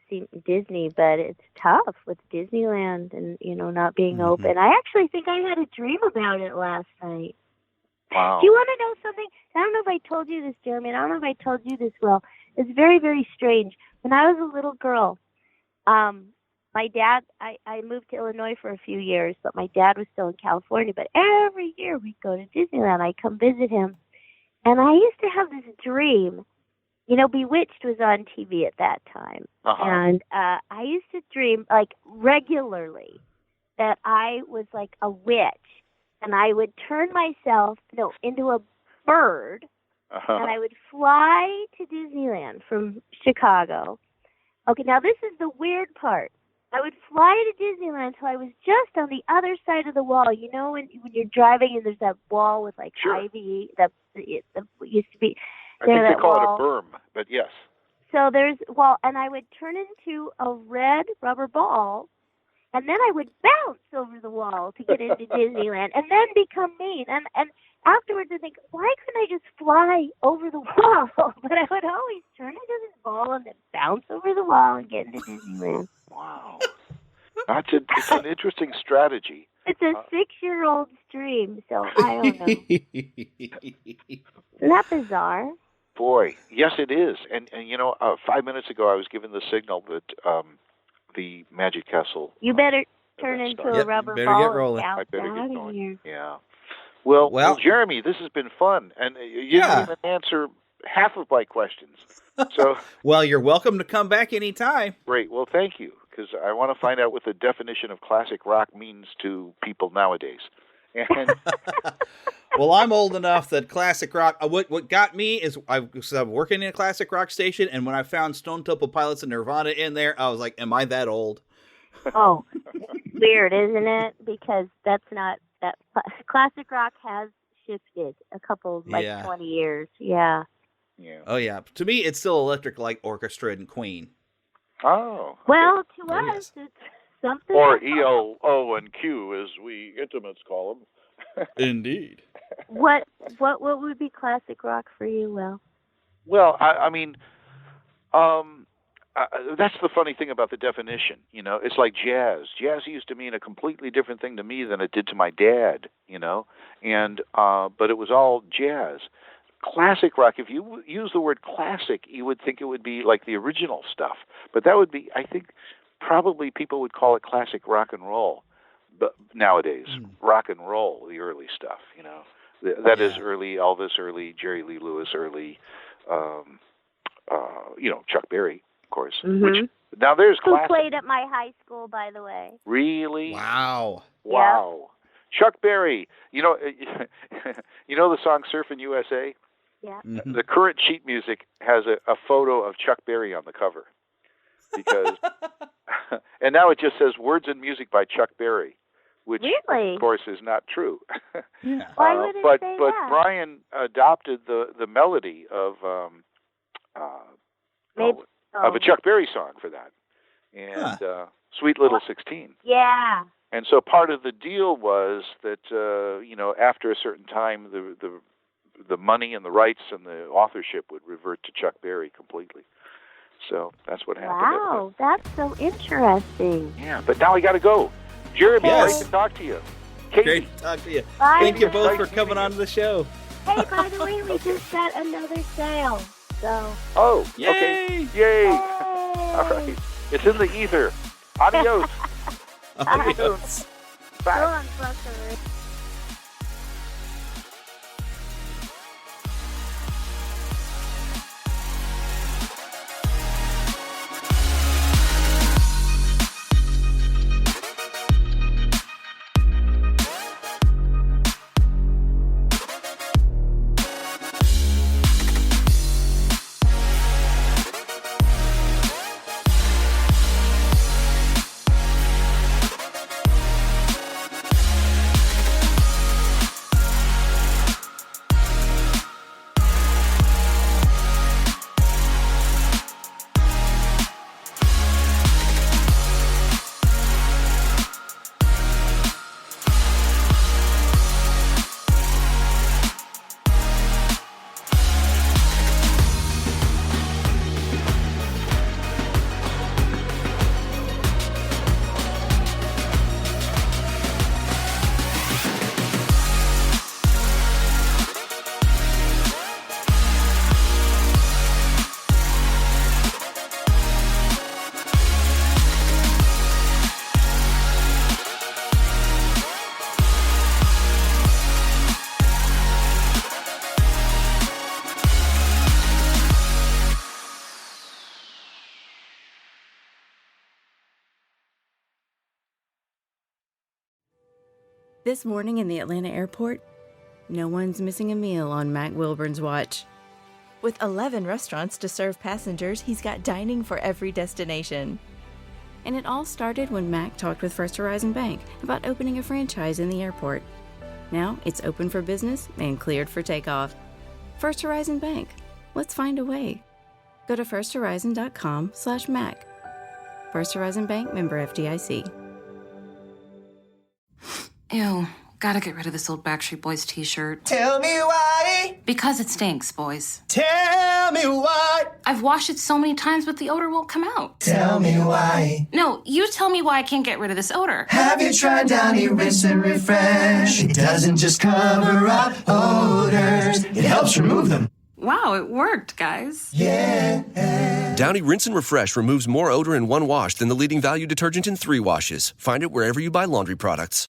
Disney, but it's tough with Disneyland and not being open. I actually think I had a dream about it last night. Wow. Do you want to know something? I don't know if I told you this, Jeremy, and I don't know if I told you this, Will. It's very, very strange. When I was a little girl, my dad, I moved to Illinois for a few years, but my dad was still in California. But every year we'd go to Disneyland. I'd come visit him. And I used to have this dream. Bewitched was on TV at that time. Uh-huh. And I used to dream, regularly, that I was like a witch. And I would turn myself into a bird, and I would fly to Disneyland from Chicago. Okay, now this is the weird part. I would fly to Disneyland until I was just on the other side of the wall. When you're driving and there's that wall with ivy that used to be. I think they call it a berm, but yes. So there's and I would turn into a red rubber ball. And then I would bounce over the wall to get into Disneyland and then become mean. And afterwards I think, why couldn't I just fly over the wall? But I would always turn into this ball and then bounce over the wall and get into Disneyland. Wow. It's an interesting strategy. It's a 6-year-old's dream, so I don't know. Isn't that bizarre? Boy, yes it is. And 5 minutes ago I was given the signal that the Magic Castle. You better turn into a rubber better ball. Get rolling. I better get going. Here. Yeah. Well, Jeremy, this has been fun, and you didn't even answer half of my questions. So, well, you're welcome to come back anytime. Great. Well, thank you, because I want to find out what the definition of classic rock means to people nowadays. And well, I'm old enough that classic rock. What got me is I was working in a classic rock station, and when I found Stone Temple Pilots and Nirvana in there, I was like, "Am I that old?" Oh, weird, isn't it? Because that's not that. Classic rock has shifted a couple 20 years. Yeah. Yeah. Oh yeah. To me, it's still Electric Light Orchestra and Queen. Oh. Well, to us, it's something. Or ELO and Q, as we intimates call them. Indeed. What would be classic rock for you, Will? Well, I mean, that's the funny thing about the definition. It's like jazz. Jazz used to mean a completely different thing to me than it did to my dad. And but it was all jazz. Classic rock. If you use the word classic, you would think it would be like the original stuff. But that would be, I think, probably people would call it classic rock and roll. But nowadays, rock and roll, the early stuff. That is early Elvis, early Jerry Lee Lewis, early, Chuck Berry, of course. Mm-hmm. Which now there's who classic. played at my high school, by the way. Really? Wow. Wow. Yep. Chuck Berry. You know the song "Surfin' USA." Yeah. Mm-hmm. The current sheet music has a photo of Chuck Berry on the cover, because, and now it just says "Words and Music by Chuck Berry." Which, really? Of course, is not true. Yeah. Why would it but say but that? Brian adopted the melody of a Chuck Berry song for that, and "Sweet Little 16." Yeah. And so part of the deal was that after a certain time, the money and the rights and the authorship would revert to Chuck Berry completely. So that's what happened. Wow, that's so interesting. Yeah, but now I got to go. Jeremy, Yes. great to talk to you. Katie. Great to talk to you. Bye. Thank you both Nice for meeting coming you. on to the show. Hey, by the way, we just got another sale. So. Oh, Yay! okay. Yay! All right. It's in the ether. Adios. Adios. Go on, Buckaroo. This morning in the Atlanta airport, no one's missing a meal on Mac Wilburn's watch. With 11 restaurants to serve passengers, he's got dining for every destination. And it all started when Mac talked with First Horizon Bank about opening a franchise in the airport. Now it's open for business and cleared for takeoff. First Horizon Bank. Let's find a way. Go to firsthorizon.com/Mac. First Horizon Bank, member FDIC. Ew, gotta get rid of this old Backstreet Boys t-shirt. Tell me why. Because it stinks, boys. Tell me why. I've washed it so many times, but the odor won't come out. Tell me why. No, you tell me why I can't get rid of this odor. Have you tried Downy Rinse and Refresh? It doesn't just cover up odors, it helps remove them. Wow, it worked, guys. Yeah. Downy Rinse and Refresh removes more odor in one wash than the leading value detergent in 3 washes. Find it wherever you buy laundry products.